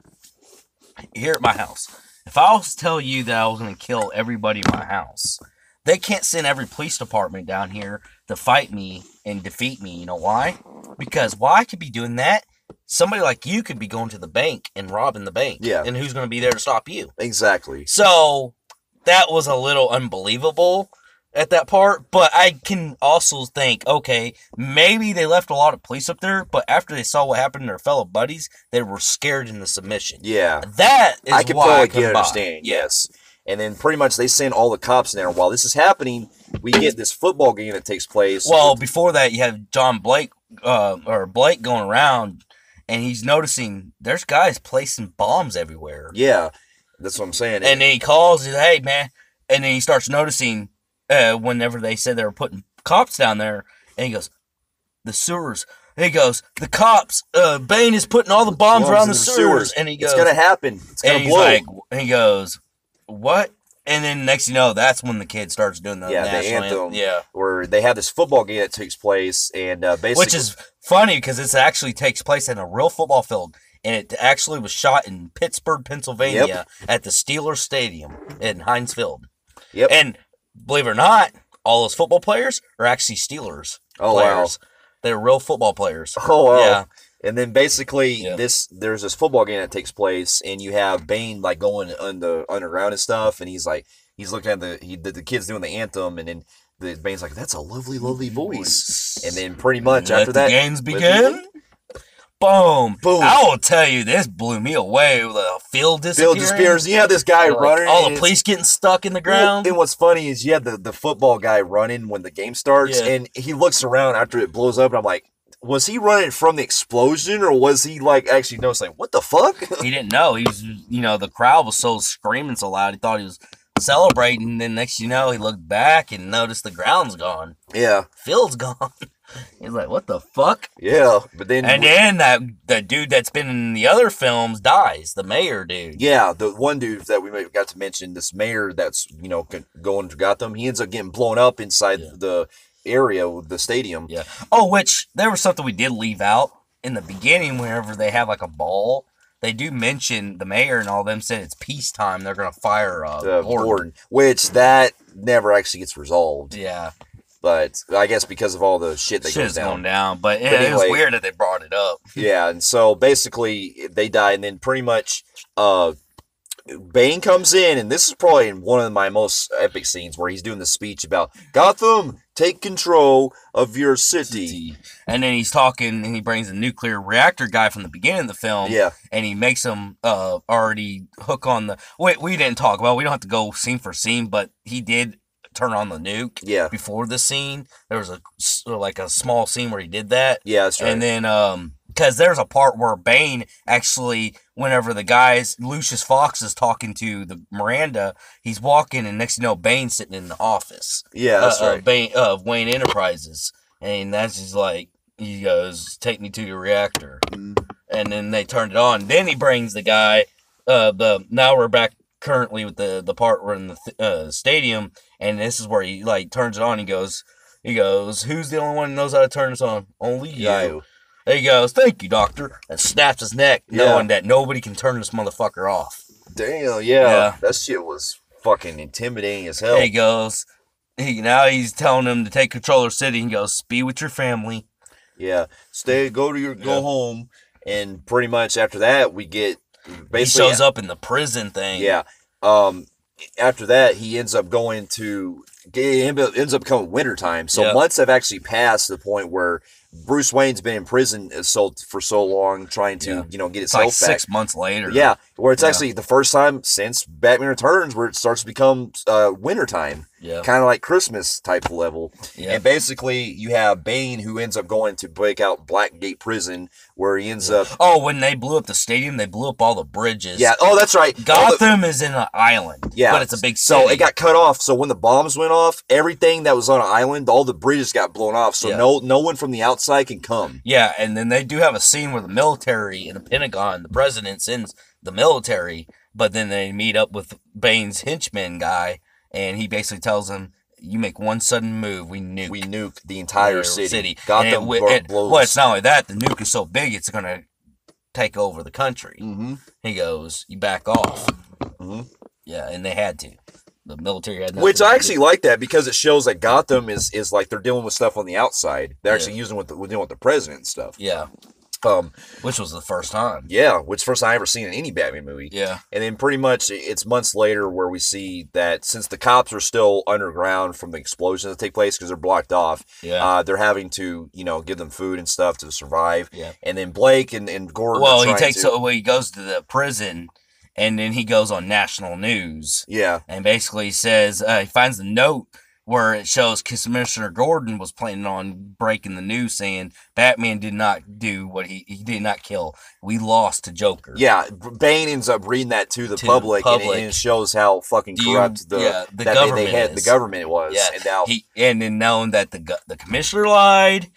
here at my house, if I was to tell you that I was going to kill everybody in my house, they can't send every police department down here to fight me and defeat me. You know why? Because while I could be doing that, somebody like you could be going to the bank and robbing the bank. Yeah. And who's going to be there to stop you? Exactly. So that was a little unbelievable at that part. But I can also think, okay, maybe they left a lot of police up there, but after they saw what happened to their fellow buddies, they were scared into submission. Yeah. That is I can why I can understand. Yes. And then pretty much they send all the cops in there. While this is happening, we get this football game that takes place. Well, before that, you have John Blake, Blake going around, and he's noticing there's guys placing bombs everywhere. Yeah, that's what I'm saying. And then he calls, hey, man. And then he starts noticing whenever they said they were putting cops down there, and he goes, the sewers. And he goes, the cops, Bane is putting all the bombs around the sewers. And he goes, it's going to happen. It's going to blow. And he goes, what? And then next you know, that's when the kid starts doing the national anthem. Yeah, where they have this football game that takes place, and basically, which is funny because this actually takes place in a real football field, and it actually was shot in Pittsburgh, Pennsylvania, at the Steelers Stadium in Heinz Field. Yep. And believe it or not, all those football players are actually Steelers players. Wow. They're real football players. Oh wow. Yeah. And then basically there's this football game that takes place, and you have Bane like going on the underground and stuff, and he's looking at the kids doing the anthem, and then Bane's like, that's a lovely, lovely voice. And then pretty much after that, the games begin. Boom. Boom. I will tell you, this blew me away. The field disappears. You have this guy running. All the police getting stuck in the ground. And what's funny is you have the football guy running when the game starts, and he looks around after it blows up, and I'm like, was he running from the explosion, or was he like actually noticing, like, what the fuck? He didn't know. He was, the crowd was so screaming so loud, he thought he was celebrating. And then next, he looked back and noticed the ground's gone. Yeah. Field's gone. He's like, what the fuck? Yeah, but then... And then that dude that's been in the other films dies, the mayor dude. Yeah, the one dude that we got to mention, this mayor that's, going to Gotham, he ends up getting blown up inside the area with the stadium. Yeah. Oh, which, there was something we did leave out in the beginning. Whenever they have like a ball, they do mention the mayor and all them said it's peacetime. They're going to fire Gordon. Which that never actually gets resolved. Yeah. But I guess because of all the shit that goes down. Going down. But anyway, it was weird that they brought it up. Yeah, and so basically they die, and then pretty much Bane comes in, and this is probably one of my most epic scenes where he's doing the speech about Gotham, take control of your city. And then he's talking, and he brings a nuclear reactor guy from the beginning of the film. Yeah. And he makes him already hook on the... Wait, we didn't talk about it. We don't have to go scene for scene, but he did turn on the nuke. Yeah. Before the scene, there was a small scene where he did that. Yeah, that's right. And then because there's a part where Bane actually, whenever the guys Lucius Fox is talking to the Miranda, he's walking, and next you know, Bane's sitting in the office. Yeah, that's right. Bane of Wayne Enterprises, and that's just like he goes, "Take me to your reactor," and then they turned it on. Then he brings the guy. Now we're back currently with the part where in the stadium, and this is where he like turns it on. He goes, "Who's the only one who knows how to turn this on? Only you." Yeah. There he goes, "Thank you, doctor," and snaps his neck, knowing that nobody can turn this motherfucker off. Damn, yeah. That shit was fucking intimidating as hell. There he goes. Now he's telling him to take control of the city. He goes, "Be with your family." Yeah, go home, and pretty much after that we get basically he shows up in the prison thing. Yeah. After that, he ends up ends up becoming wintertime. So months have actually passed to the point where Bruce Wayne's been in prison for so long, trying to get his health back. 6 months later. Yeah, where it's actually the first time since Batman Returns where it starts to become wintertime. Yeah, kind of like Christmas type of level. Yeah. And basically, you have Bane who ends up going to break out Blackgate Prison, where he ends up. Oh, when they blew up the stadium, they blew up all the bridges. Yeah. Oh, that's right. Gotham is in an island. Yeah, but it's a big city. So it got cut off. So when the bombs went off, everything that was on an island, all the bridges got blown off. So no one from the outside can come. Yeah, and then they do have a scene where the military in the Pentagon, the president sends the military, but then they meet up with Bane's henchman guy, and he basically tells them, "You make one sudden move, we nuke the entire city. Gotham blows. Well, it's not only that, the nuke is so big it's gonna take over the country." Mm-hmm. He goes, "You back off." Mm-hmm. Yeah, and they had to. The military had Which I actually like that because it shows that Gotham is like they're dealing with stuff on the outside. They're actually dealing with the president and stuff. Yeah. Which was the first time. Yeah, which first time I ever seen in any Batman movie. Yeah. And then pretty much it's months later where we see that since the cops are still underground from the explosions that take place because they're blocked off, they're having to, give them food and stuff to survive. Yeah. And then Blake and Gordon he goes to the prison. And then he goes on national news. Yeah. And basically says, he finds the note where it shows Commissioner Gordon was planning on breaking the news saying Batman did not do what he did not kill. We lost to Joker. Yeah. Bane ends up reading that to the public. And it shows how fucking corrupt the government was. Yeah. And then knowing that the commissioner lied,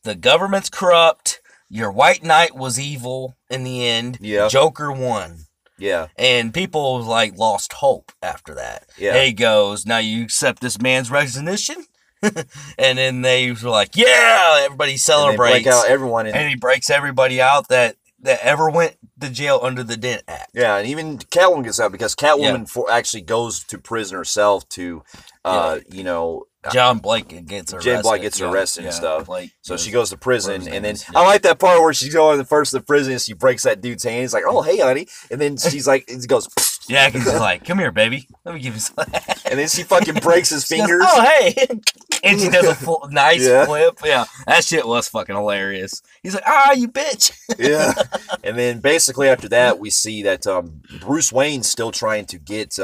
the government's corrupt, your White Knight was evil in the end. Yeah. Joker won. Yeah. And people lost hope after that. Yeah. He goes, "Now you accept this man's resignation?" And then they were like, "Yeah!" Everybody celebrates. And they break out everyone. And he breaks everybody out that ever went to jail under the Dent Act. Yeah, and even Catwoman gets out because Catwoman actually goes to prison herself to, John Blake gets arrested. And stuff. So she goes to prison, and then I like that part where she's going first to the prison, and she breaks that dude's hand. He's like, "Oh, hey, honey," and then she's like, he goes, "Yeah," he's like, "Come here, baby. Let me give you some." And then she fucking breaks his fingers. Goes, "Oh, hey," and she does a nice flip. Yeah, that shit was fucking hilarious. He's like, "Ah, you bitch." Yeah, and then basically after that, we see that Bruce Wayne's still trying to get.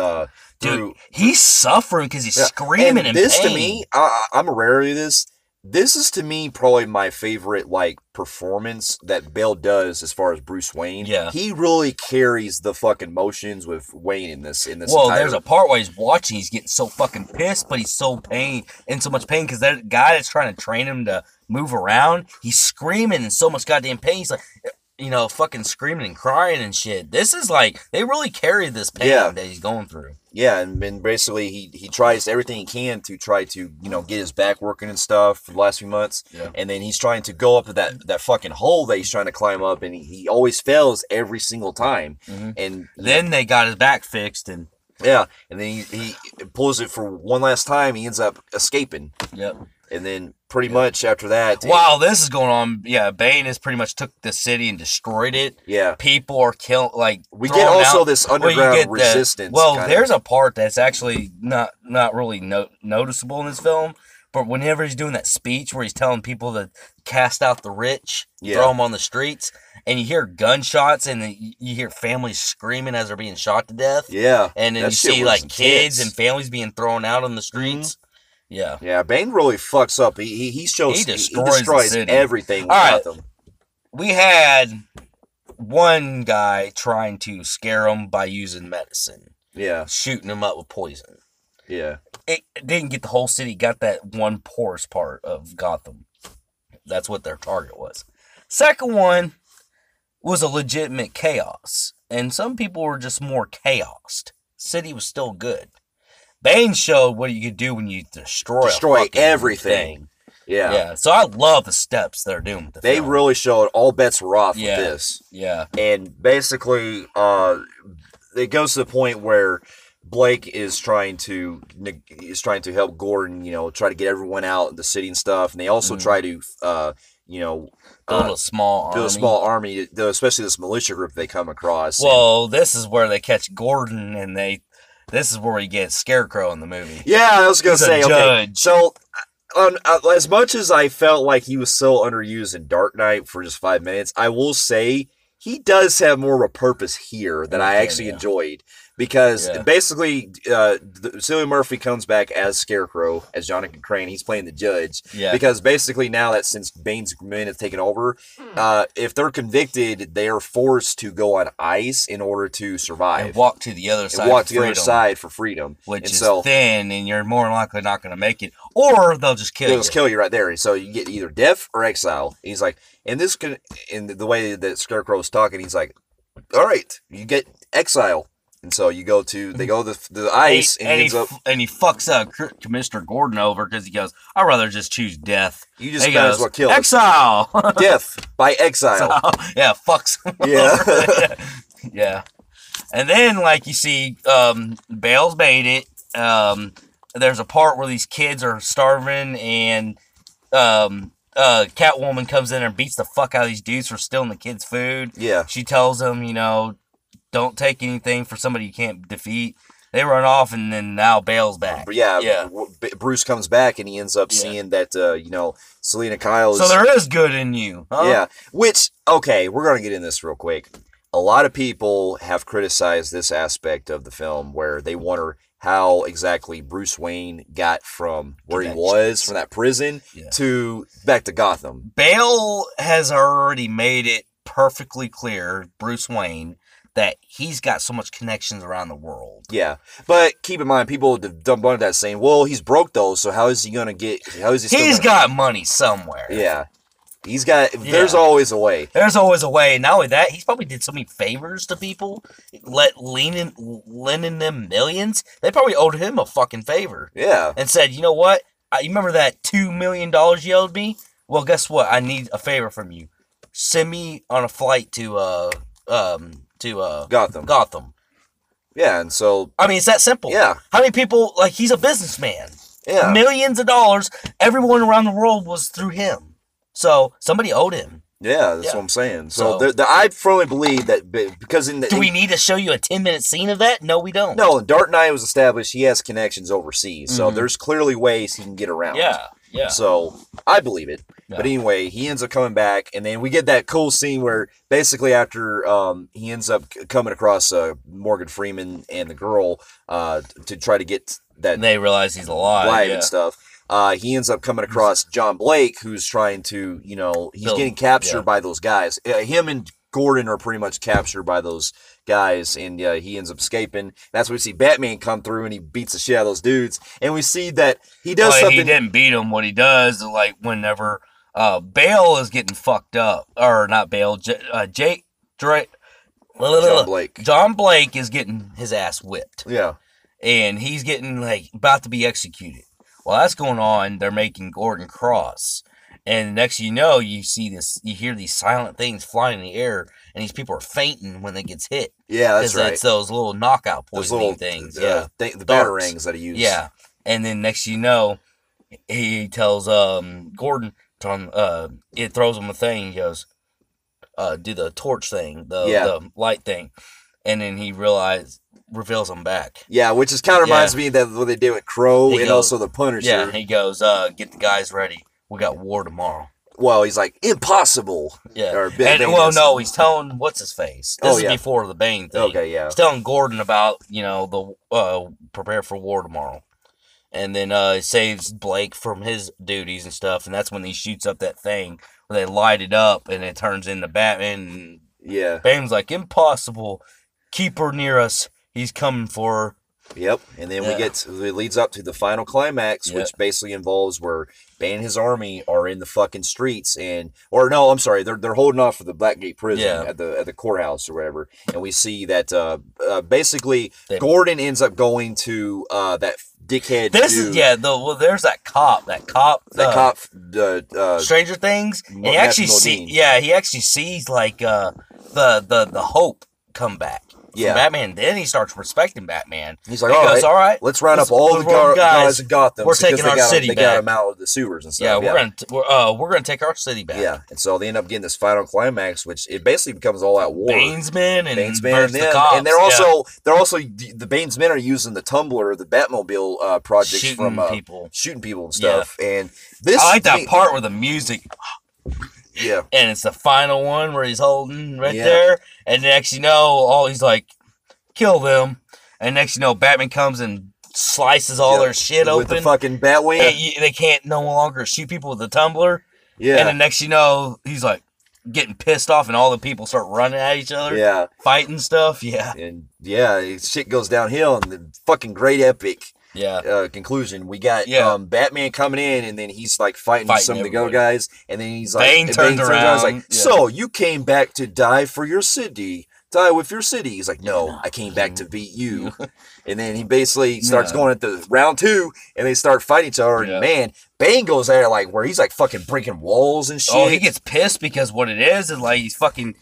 Dude, he's suffering because he's screaming in this pain. To me, I'm aware of this. This is to me probably my favorite performance that Bale does as far as Bruce Wayne. Yeah, he really carries the fucking motions with Wayne in this. Well, there's a part where he's watching, he's getting so fucking pissed, but he's so much pain because that guy that's trying to train him to move around, he's screaming in so much goddamn pain. He's like, fucking screaming and crying and shit. This is they really carry this pain that he's going through. Yeah, and basically he tries everything he can to try to, get his back working and stuff for the last few months. Yeah. And then he's trying to go up to that fucking hole that he's trying to climb up, and he always fails every single time. Mm-hmm. And then they got his back fixed, and and then he pulls it for one last time. He ends up escaping. Yep. And then pretty much after that... While this is going on, Bane has pretty much took the city and destroyed it. Yeah. People are killed, we get also this underground resistance. There's a part that's actually not really noticeable in this film, but whenever he's doing that speech where he's telling people to cast out the rich, throw them on the streets, and you hear gunshots, and then you hear families screaming as they're being shot to death. Yeah. And then you see, kids and families being thrown out on the streets. Mm-hmm. Yeah. Yeah, Bane really fucks up. He destroys everything with Gotham. We had one guy trying to scare him by using medicine. Yeah. Shooting him up with poison. Yeah. It didn't get the whole city, got that one porous part of Gotham. That's what their target was. Second one was a legitimate chaos. And some people were just more chaosed. City was still good. Bane showed what you could do when you destroy everything. Yeah. Yeah. So I love the steps they're doing with the film. Really showed all bets were off with this. Yeah. And basically, it goes to the point where Blake is trying to help Gordon, try to get everyone out in the city and stuff. And they also try to, build a small army, especially this militia group they come across. Well, this is where they catch Gordon, and this is where we get Scarecrow in the movie. Yeah, I was gonna say, okay, so as much as I felt like he was so underused in Dark Knight for just 5 minutes, I will say he does have more of a purpose here that I actually enjoyed. Because basically, Cillian Murphy comes back as Scarecrow, as Jonathan Crane. He's playing the judge. Yeah. Because basically now that since Bane's men have taken over, if they're convicted, they are forced to go on ice in order to survive. And walk to the other side. Other side for freedom. Which is thin, and you're more likely not going to make it. Or they'll just kill you. They'll just kill you right there. So you get either death or exile. He's like, in the way that Scarecrow is talking, he's like, all right, you get exile. And so they go to the ice, and he fucks up Commissioner Gordon over because he goes, I'd rather just choose death. You just might as well kill exile. Death by exile. Yeah, fucks. Yeah. Yeah. And then, like, you see, Bale's made it. There's a part where these kids are starving, and Catwoman comes in and beats the fuck out of these dudes for stealing the kids' food. Yeah. She tells them, don't take anything for somebody you can't defeat. They run off, and then now Bale's back. Yeah. Bruce comes back, and he ends up seeing that, Selena Kyle is... So there is good in you, huh? Yeah. Which, okay, we're going to get in this real quick. A lot of people have criticized this aspect of the film where they wonder how exactly Bruce Wayne got from where he was, from that prison, to back to Gotham. Bale has already made it perfectly clear, Bruce Wayne, that he's got so much connections around the world. Yeah, but keep in mind, people dump on that saying, "Well, he's broke though, so how is he gonna get? How is he? He's got money somewhere." Yeah, he's got. Yeah. There's always a way. There's always a way. Not only that, he's probably did so many favors to people, lending them millions. They probably owed him a fucking favor. Yeah, and said, you know what? You remember that $2 million you owed me? Well, guess what? I need a favor from you. Send me on a flight to Gotham. Yeah, and so... I mean, it's that simple. Yeah. How many people... Like, he's a businessman. Yeah. Millions of dollars. Everyone around the world was through him. So, somebody owed him. Yeah, that's what I'm saying. So I firmly believe that because do we need to show you a 10-minute scene of that? No, we don't. No, Dark Knight was established. He has connections overseas. So there's clearly ways he can get around. Yeah. So I believe it. Yeah. But anyway, he ends up coming back, and then we get that cool scene where basically after he ends up coming across Morgan Freeman and the girl to try to get that. And they realize he's alive and stuff. He ends up coming across John Blake, who's trying to, he's getting captured by those guys. Him and Gordon are pretty much captured by those guys, and he ends up escaping. That's when we see Batman come through, and he beats the shit out of those dudes. And we see that he does something. He didn't beat him. What he does, like whenever Bale is getting fucked up, or not Bale, John Blake is getting his ass whipped. Yeah, and he's getting about to be executed. While that's going on, they're making Gordon cross. And next you know, you hear these silent things flying in the air, and these people are fainting when they gets hit. Yeah, that's right. It's those little knockout poisoning things. The batarangs that he uses. Yeah. And then next you know, he tells Gordon, it throws him a thing, he goes, do the torch thing, the light thing. And then he reveals him back. Yeah, which is kind of reminds me of what they did with Crow and also the Punisher. Yeah, he goes, get the guys ready. We got war tomorrow. Well, he's like, impossible. Yeah. No, he's telling, what's his face? This is before the Bane thing. Okay, yeah. He's telling Gordon about, prepare for war tomorrow. and then saves Blake from his duties and stuff. And that's when he shoots up that thing where they light it up, and it turns into Batman. Yeah. Bane's like, impossible. Keep her near us. He's coming for her. Yep, and then it leads up to the final climax, which basically involves where Bane and his army are in the fucking streets, they're holding off for the Blackgate prison at the courthouse or whatever, and we see that basically Gordon ends up going to that dickhead. There's that cop. Stranger Things. And he actually sees like the Hope come back. Yeah, Batman. Then he starts respecting Batman. He's like, all right, let's round up all the guys in Gotham. We're taking our city back. They got him out of the sewers and stuff. Yeah, we're gonna take our city back. Yeah, and so they end up getting this final climax, which it basically becomes all out war. Bane's men and the cops. And they're also the Bane's men are using the Tumbler, the Batmobile projects shooting people and stuff. Yeah. And this, I like that part where the music. Yeah. And it's the final one where he's holding there. And next you know, he's like, kill them. And next you know, Batman comes and slices all their shit open. With the fucking Batwing. They can't no longer shoot people with the Tumbler. Yeah. And then next you know, he's like getting pissed off and all the people start running at each other. Yeah. Fighting stuff. Yeah. And shit goes downhill and the fucking great epic. Yeah. Conclusion. We got Batman coming in, and then he's like fighting some of the go guys, and then he's like, Bane turns around. He's like, so you came back to die for your city? Die with your city? He's like, no, I came back to beat you. And then he basically starts going at the round 2, and they start fighting each other. And man, Bane goes there like where he's like fucking breaking walls and shit. Oh, he gets pissed because what it is like he's fucking.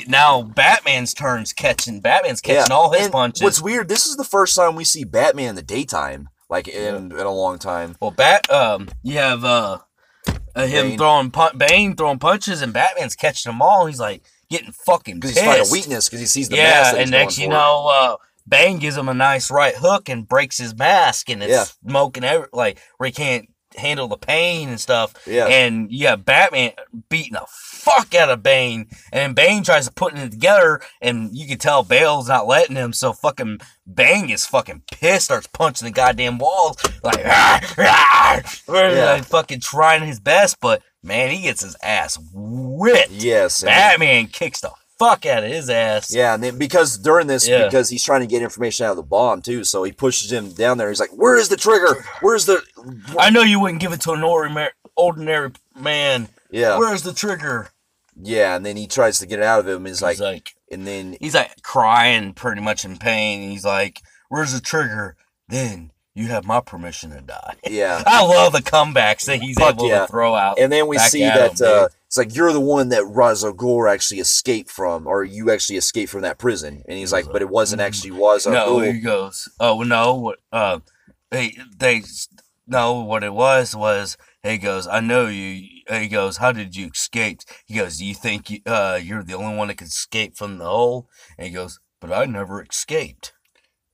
Now Batman's catching all his punches. What's weird, this is the first time we see Batman in the daytime, like in a long time. Well, you have him Bane throwing punches, and Batman's catching them all. He's like getting fucking pissed. Because he's finding weakness, because he sees the mask. Yeah, and next you know, Bane gives him a nice right hook and breaks his mask, and it's smoking where he can't handle the pain and stuff. Yeah. And Batman beating the fuck out of Bane, and Bane tries to put it together, and you can tell Bale's not letting him, so fucking Bane is fucking pissed, starts punching the goddamn walls, like fucking trying his best, but man, he gets his ass whipped. Yes. Batman kicks the fuck out of his ass. Yeah, and then because he's trying to get information out of the bomb too, so he pushes him down there. He's like, "Where is the trigger? Where's the?" I know you wouldn't give it to an ordinary man. Yeah. Where's the trigger? Yeah, and then he tries to get it out of him. He's like, and then he's like crying, pretty much in pain. He's like, "Where's the trigger?" Then you have my permission to die. Yeah, I love the comebacks that he's able to throw out. And then we see that it's like, you're the one that Ra's al Ghul actually escaped from, or you actually escaped from that prison. And he's like, but it wasn't actually Ra's al Ghul. No, he goes, oh no, what? What it was. He goes, I know you. He goes, how did you escape? He goes, do you think you're the only one that could escape from the hole? And he goes, but I never escaped.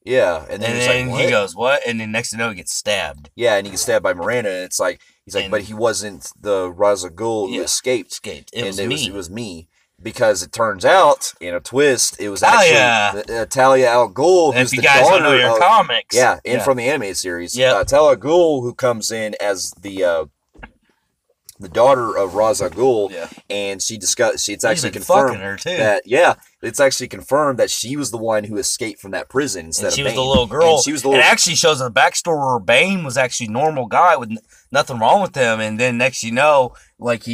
Yeah, and then he goes, what? And then next thing you know, he gets stabbed. Yeah, and he gets stabbed by Miranda, and it's like, he's like, but he wasn't the Ra's al Ghul who escaped. It was me. Because it turns out, in a twist, it was actually Talia al Ghul, who's the daughter know your comics. Yeah, and from the animated series. Yeah. Talia al Ghul, who comes in as the daughter of Ra's al Ghul, and it's actually confirmed it's actually confirmed that she was the one who escaped from that prison instead of Bane. She was the little girl. It actually shows in the backstory where Bane was actually a normal guy with nothing wrong with him, and then next you know, like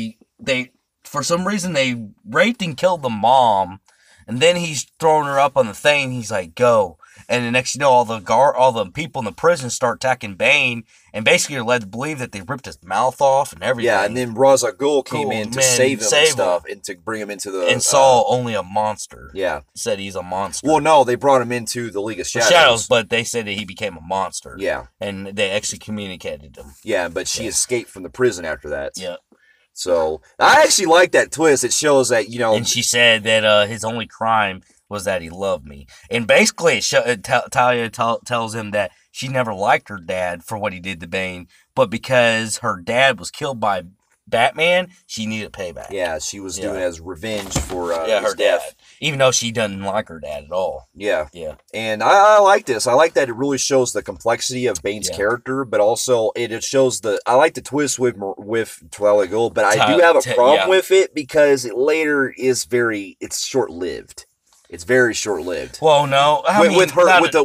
for some reason they raped and killed the mom, and then he's throwing her up on the thing. He's like, go. And the next you know, all the people in the prison start attacking Bane, and basically you're led to believe that they ripped his mouth off and everything. Yeah, and then Ra's al Ghul came in to save him and stuff, and to bring him into the... And saw only a monster. Yeah. Said he's a monster. Well, no, they brought him into the League of Shadows. But they said that he became a monster. Yeah. And they actually communicated him. Yeah, but she escaped from the prison after that. Yeah. So, I actually like that twist. It shows that, you know... And she said that his only crime was that he loved me. And basically, Talia tells him that she never liked her dad for what he did to Bane, but because her dad was killed by Batman, she needed payback. Yeah, she was doing it as revenge for her his dad. death. Even though she doesn't like her dad at all. Yeah. Yeah. And I like this. I like that it really shows the complexity of Bane's character, but also it shows I like the twist with Twilight Gold, but I do have a problem with it because it later is it's short-lived. It's very short-lived. Well, no.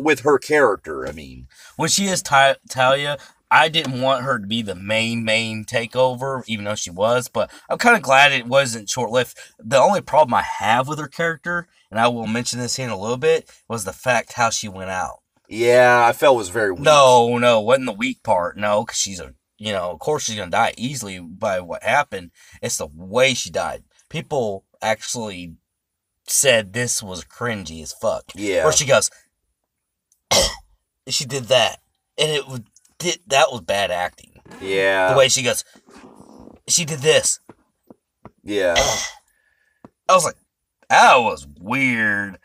With her character, I mean. When she is Talia, I didn't want her to be the main takeover, even though she was, but I'm kind of glad it wasn't short-lived. The only problem I have with her character, and I will mention this here in a little bit, was the fact how she went out. Yeah, I felt it was very weak. No, wasn't the weak part. No, because she's of course she's going to die easily by what happened. It's the way she died. People actually said this was cringy as fuck. Yeah. Where she goes, she did that, and that was bad acting. Yeah. The way she goes, she did this. Yeah. I was like, that was weird.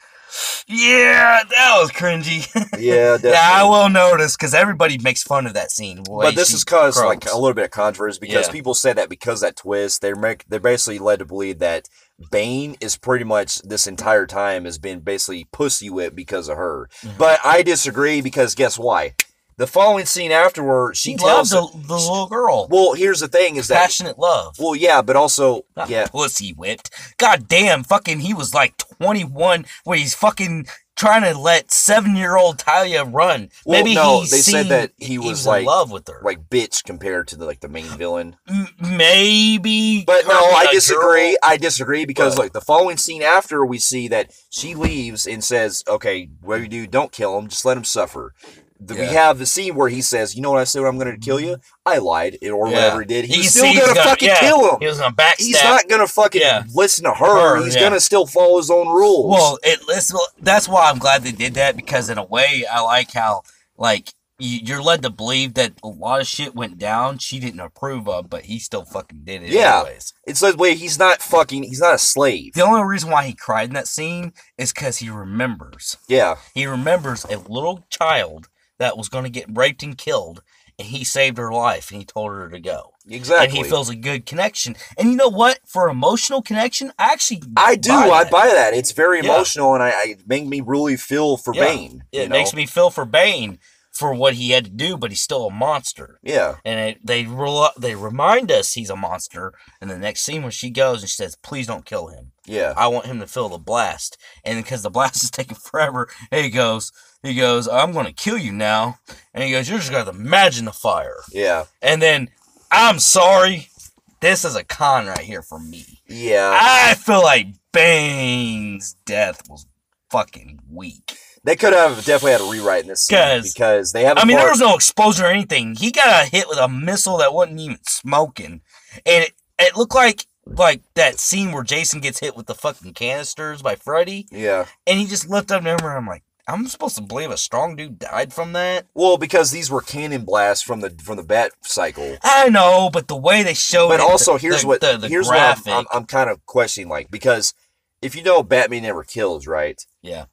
Yeah, that was cringy. Yeah, definitely. Yeah, I will notice, because everybody makes fun of that scene. But this has caused like a little bit of controversy, because people said that because of that twist, they're basically led to believe that Bane is pretty much this entire time has been basically pussy whipped because of her. Mm-hmm. But I disagree, because guess why? The following scene afterward, she tells the little girl. Well, here's the thing: is that passionate love. Well, yeah, but also, pussy whipped. God damn, fucking, he was like 21 when he's fucking trying to let 7-year-old Talia run. Well, maybe they said that he was like in love with her, like bitch compared to the main villain. Maybe, but no, I disagree. I disagree, because like the following scene after, we see that she leaves and says, "Okay, what do you do? Don't kill him. Just let him suffer." We have the scene where he says, "You know what I said when I'm going to kill you? I lied," or whatever he did. He's still going to fucking kill him. He was going to backstab. He's not going to fucking listen to her. He's going to still follow his own rules. Well, that's why I'm glad they did that, because in a way, I like how, like, you're led to believe that a lot of shit went down she didn't approve of, but he still fucking did it anyways. It's like, wait, he's not a slave. The only reason why he cried in that scene is because he remembers. Yeah. He remembers a little child that was going to get raped and killed, and he saved her life, and he told her to go. Exactly. And he feels a good connection. And you know what? For emotional connection, I do. I buy that. It's very emotional, and it made me really feel for Bane. It makes me feel for Bane for what he had to do, but he's still a monster. Yeah. And they remind us he's a monster in the next scene when she goes and she says, "Please don't kill him. Yeah. I want him to feel the blast." And because the blast is taking forever, he goes, "I'm going to kill you now." And he goes, "You're just going to imagine the fire." Yeah. And then, I'm sorry, this is a con right here for me. Yeah. I feel like Bane's death was fucking weak. They could have definitely had a rewrite in this scene, because they have. There was no explosion or anything. He got hit with a missile that wasn't even smoking, and it looked like that scene where Jason gets hit with the fucking canisters by Freddy. Yeah. And he just lifted up and I'm like, I'm supposed to believe a strong dude died from that? Well, because these were cannon blasts from the bat cycle. I know, but the way they showed it. But also, here's what I'm kind of questioning, like, because if you know Batman never kills, right? Yeah.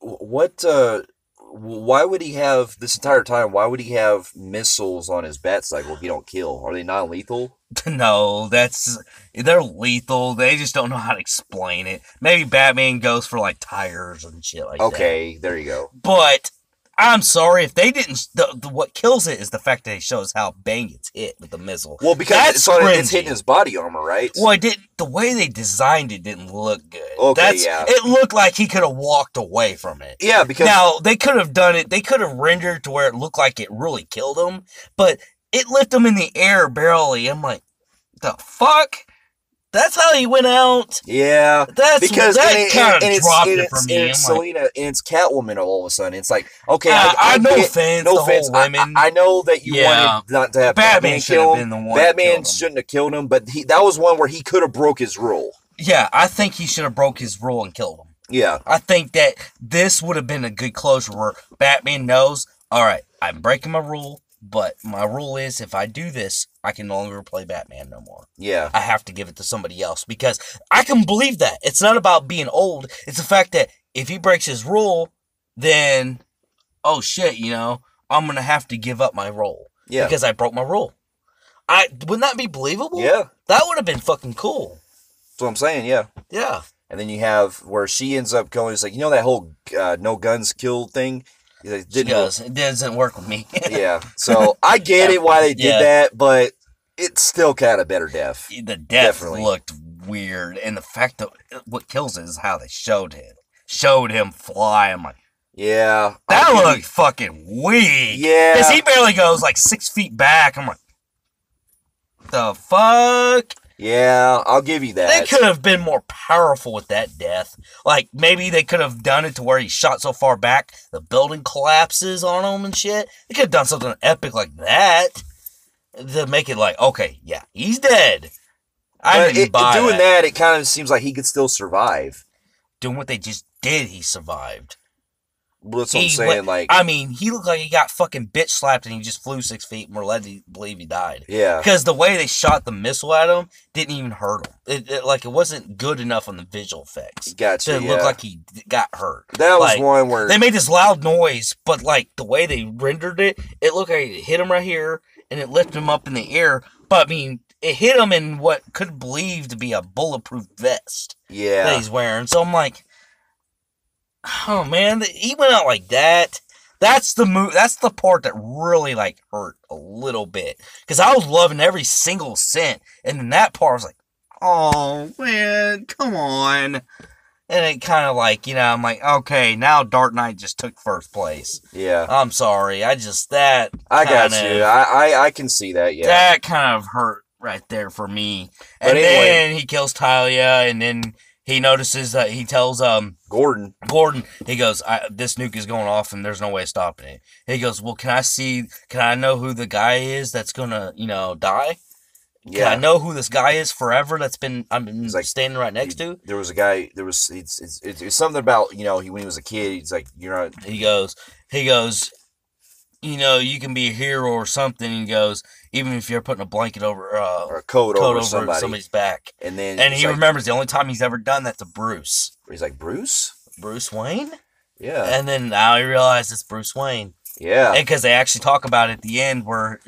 Why would he have, this entire time, why would he have missiles on his bat cycle if you don't kill? Are they non-lethal? No, they're lethal. They just don't know how to explain it. Maybe Batman goes for like tires and shit like that. Okay, there you go. But I'm sorry if they didn't. What kills it is the fact that it shows how Bane gets hit with the missile. Well, because it's hitting his body armor, right? Well, the way they designed it didn't look good. Okay, it looked like he could have walked away from it. Yeah, because now they could have done it. They could have rendered to where it looked like it really killed him, but it lifted him in the air barely. I'm like, the fuck? That's how he went out. Yeah, that kind of dropped it for me. And it's Selena and it's Catwoman all of a sudden. It's like, okay, no offense. Women. I know that you wanted not to have Batman kill him. Batman shouldn't have killed him, but that was one where he could have broke his rule. Yeah, I think he should have broke his rule and killed him. Yeah, I think that this would have been a good closure where Batman knows, all right, I'm breaking my rule. But my rule is, if I do this, I can no longer play Batman no more. Yeah. I have to give it to somebody else, because I can believe that. It's not about being old. It's the fact that if he breaks his rule, then, oh shit, I'm going to have to give up my role. Yeah. Because I broke my rule. Wouldn't that be believable? Yeah. That would have been fucking cool. That's what I'm saying, yeah. Yeah. And then you have where she ends up going, it's like, that whole no guns killed thing? It doesn't work with me. Yeah. So I get it why they did that, but it's still kind of better death. The death looked weird. And the fact that what kills it is how they showed him fly. I'm like, yeah. That looked fucking weak. Yeah. Because he barely goes like 6 feet back. I'm like, the fuck? Yeah, I'll give you that. They could have been more powerful with that death. Like, maybe they could have done it to where he shot so far back, the building collapses on him and shit. They could have done something epic like that to make it like, okay, yeah, he's dead. Doing that, it kind of seems like he could still survive. Doing what they just did, he survived. Well, that's what I'm saying. He looked like he got fucking bitch slapped and he just flew 6 feet and we're led to believe he died. Yeah. Because the way they shot the missile at him didn't even hurt him. It wasn't good enough on the visual effects. Gotcha. To look like he got hurt. That was one where they made this loud noise, but like the way they rendered it, it looked like it hit him right here and it lifted him up in the air. But I mean, it hit him in what could believe to be a bulletproof vest. Yeah. That he's wearing. So I'm like, oh man, he went out like that. That's the part that really like hurt a little bit, because I was loving every single cent, and then that part was like, oh man, come on. And it kind of like, I'm like, okay, now Dark Knight just took first place. Yeah, I'm sorry, I got you. I can see that. Yeah, that kind of hurt right there for me. And then he kills Talia, and then he notices that he tells Gordon, he goes, this nuke is going off and there's no way of stopping it. He goes, well, can I know who the guy is that's gonna, die? Yeah. Can I know who this guy is forever that's I'm like, standing right next to? There was a guy, it's something about, when he was a kid, he's like, he goes, you can be a hero or something. He goes, even if you're putting a blanket over, or a coat over somebody's back. And he remembers the only time he's ever done that to Bruce. He's like, Bruce Wayne? Yeah. And then now he realizes it's Bruce Wayne. Yeah. And because they actually talk about it at the end where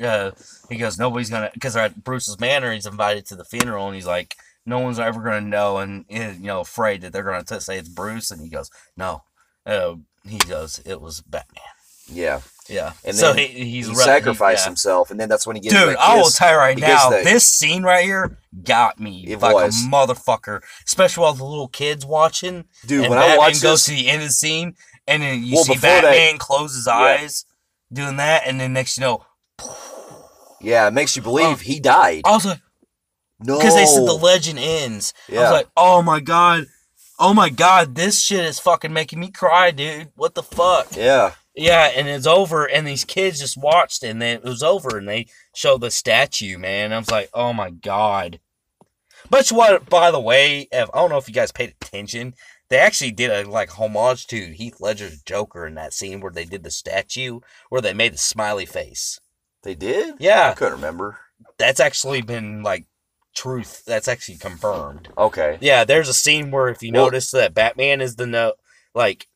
he goes, nobody's going to, because they're at Bruce's manor, he's invited to the funeral, and he's like, no one's ever going to know, and, afraid that they're going to say it's Bruce. And he goes, no. He goes, it was Batman. Yeah. Yeah. And then he sacrificed himself, and then that's when he gets Dude, I will tell you right now, this scene right here got me like a motherfucker. Especially while the little kids watching. Dude, when Batman I watch goes to the end of the scene, and then you see Batman close his eyes doing that, and then next yeah, it makes you believe he died. I was like, no. Because they said the legend ends. Yeah. I was like, oh my god, this shit is fucking making me cry, dude. What the fuck? Yeah. Yeah, and it's over, and these kids just watched, and then it was over, and they showed the statue, man. I was like, oh my god. But what, by the way, I don't know if you guys paid attention, they actually did a homage to Heath Ledger's Joker in that scene where they did the statue, where they made the smiley face. They did? Yeah. I couldn't remember. That's actually been, truth. That's actually confirmed. Okay. Yeah, there's a scene where if you notice that Batman is the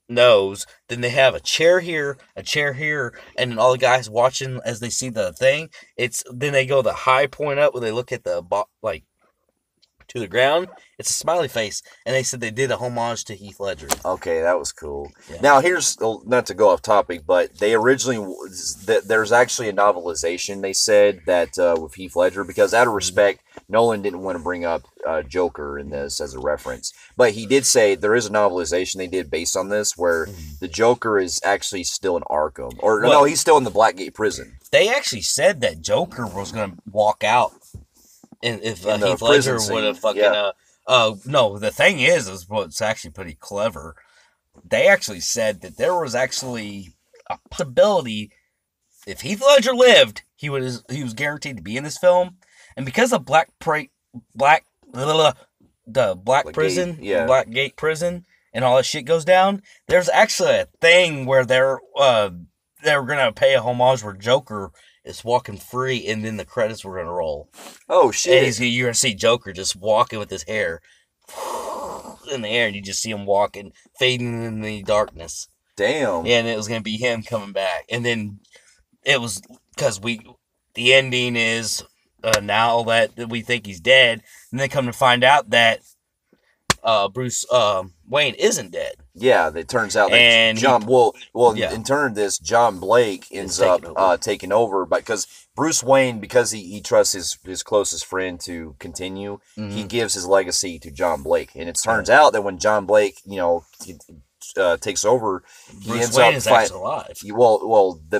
nose, then they have a chair here, and then all the guys watching as they see the thing, then they go the high point up where they look at the to the ground. It's a smiley face, and they said they did a homage to Heath Ledger. Okay, that was cool. Yeah. Now here's, not to go off topic, but they originally there's actually a novelization, they said, that with Heath Ledger, because out of respect, Nolan didn't want to bring up Joker in this as a reference, but he did say there is a novelization they did based on this where the Joker is actually still in Arkham, or no, he's still in the Blackgate prison. They actually said that Joker was going to walk out, and if Heath Ledger would have fucking no, the thing is what's actually pretty clever. They actually said that there was actually a possibility if Heath Ledger lived, he was guaranteed to be in this film, and because of Blackgate prison, and all that shit goes down, there's actually a thing where they're gonna pay a homage where Joker is walking free, and then the credits were gonna roll. Oh shit! And you're gonna see Joker just walking with his hair in the air, and you just see him walking, fading in the darkness. Damn. Yeah, and it was gonna be him coming back, and then it was because the ending is now that we think he's dead, and then come to find out that Bruce Wayne isn't dead. Yeah, it turns out that And in turn, this John Blake ends up taking over, because Bruce Wayne, because he trusts his closest friend to continue, he gives his legacy to John Blake, and it turns out that when John Blake, takes over, Bruce ends Wayne up is actually alive.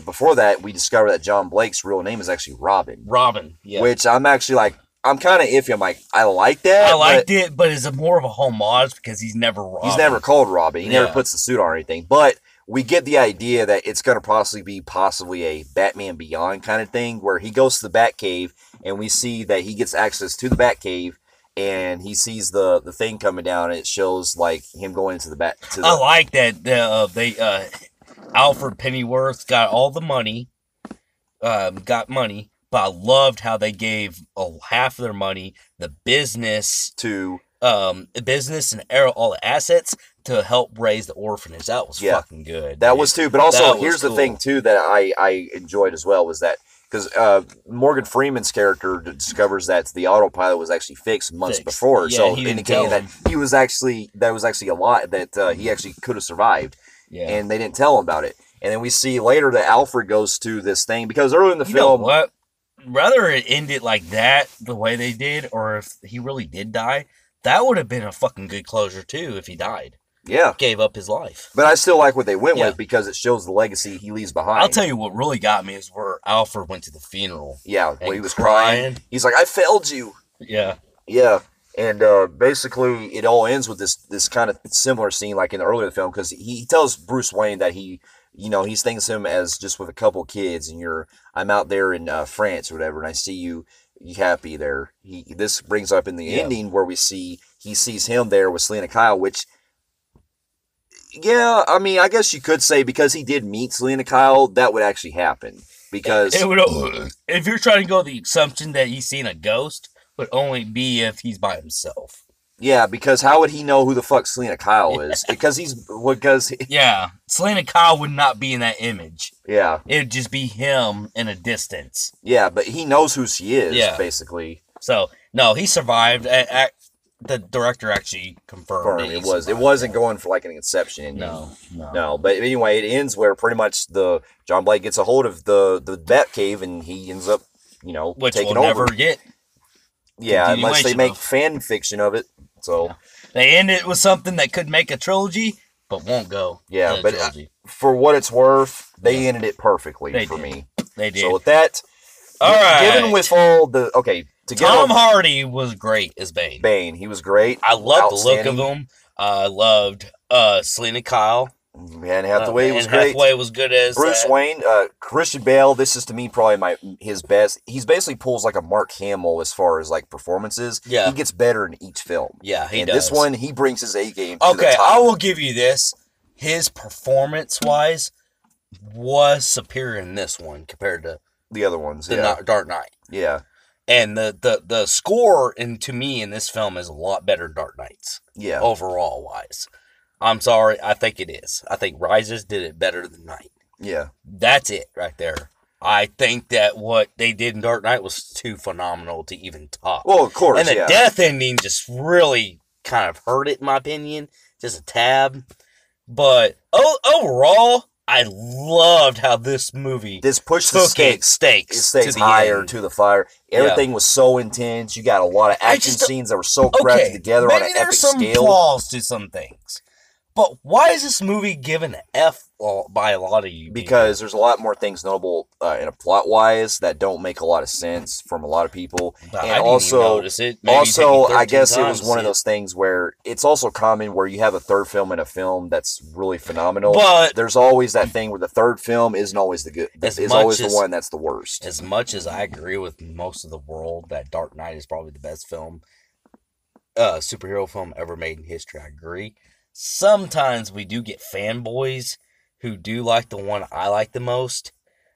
Before that, we discover that John Blake's real name is actually Robin. Robin, yeah. Which I'm actually like, I'm kind of iffy. I'm like, I like that. I liked it, but it's more of a homage because he's never Robin. He's never called Robin. He never puts the suit on or anything. But we get the idea that it's going to possibly a Batman Beyond kind of thing, where he goes to the Batcave, and we see that he gets access to the Batcave, and he sees the thing coming down, and it shows like him going into the Bat. I like that Alfred Pennyworth got all the money, got money. But I loved how they gave half of their money, the business to business and all the assets to help raise the orphanage. That was fucking good. That was too. But also, here's the thing too that I enjoyed as well, was that because Morgan Freeman's character discovers that the autopilot was actually fixed months before, so indicating that that was actually a lie, that he actually could have survived, and they didn't tell him about it. And then we see later that Alfred goes to this thing, because early in the film, know what? Rather it ended like that, the way they did, or if he really did die, that would have been a fucking good closure too if he died. Yeah. Gave up his life. But I still like what they went with, because it shows the legacy he leaves behind. I'll tell you what really got me is where Alfred went to the funeral. Yeah, when he was crying. He's like, I failed you. Yeah. Yeah. And basically it all ends with this kind of similar scene like in the earlier film, because he tells Bruce Wayne that he thinks of him as just with a couple kids, and I'm out there in France or whatever, and I see you happy there. This brings up in the ending where he sees him there with Selena Kyle, which, I mean, I guess you could say because he did meet Selena Kyle, that would actually happen. Because it would, if you're trying to go the assumption that he's seen a ghost, would only be if he's by himself. Yeah, because how would he know who the fuck Selena Kyle is? Because Selena Kyle would not be in that image. Yeah. It would just be him in a distance. Yeah, but he knows who she is, basically. So, no, he survived. The director actually confirmed it. It wasn't going for like an Inception. No. But anyway, it ends where pretty much John Blake gets a hold of the Batcave, and he ends up, which taking we'll over. Never get. Yeah, unless they make fan fiction of it. So they end it with something that could make a trilogy, but won't go. Yeah, but for what it's worth, they ended it perfectly me. They did. So with that, all right. Given with all the Tom Hardy was great as Bane. Bane, he was great. I loved the look of him. I loved Selena Kyle. Anne Hathaway was great. Hathaway was good as Bruce Wayne. Christian Bale, this is to me probably his best. He's basically pulls like a Mark Hamill as far as like performances. Yeah. He gets better in each film. Yeah, he and does. This one, he brings his A game to the Okay, top. I will give you this. His performance-wise was superior in this one compared to the other ones. The Dark Knight. Yeah. And the score to me in this film is a lot better than Dark Knight's. Yeah. Overall wise. I'm sorry, I think it is. I think Rises did it better than Knight. Yeah. That's it right there. I think that what they did in Dark Knight was too phenomenal to even top. Well, of course, and the death ending just really kind of hurt it, in my opinion. Just a tab. But overall, I loved how this movie pushed the stakes to the higher end. To the fire. Everything was so intense. You got a lot of action scenes that were so crafted together on an epic scale. Maybe there's some flaws to some things. But why is this movie given an F by a lot of you? Because there's a lot more things notable in a plot-wise that don't make a lot of sense from a lot of people. But and I didn't even notice it. I guess it was one of those things where it's also common where you have a third film in a film that's really phenomenal. But there's always that thing where the third film isn't always the good. Is always the one that's the worst. As much as I agree with most of the world that Dark Knight is probably the best superhero film ever made in history, I agree. Sometimes we do get fanboys who do like the one I like the most.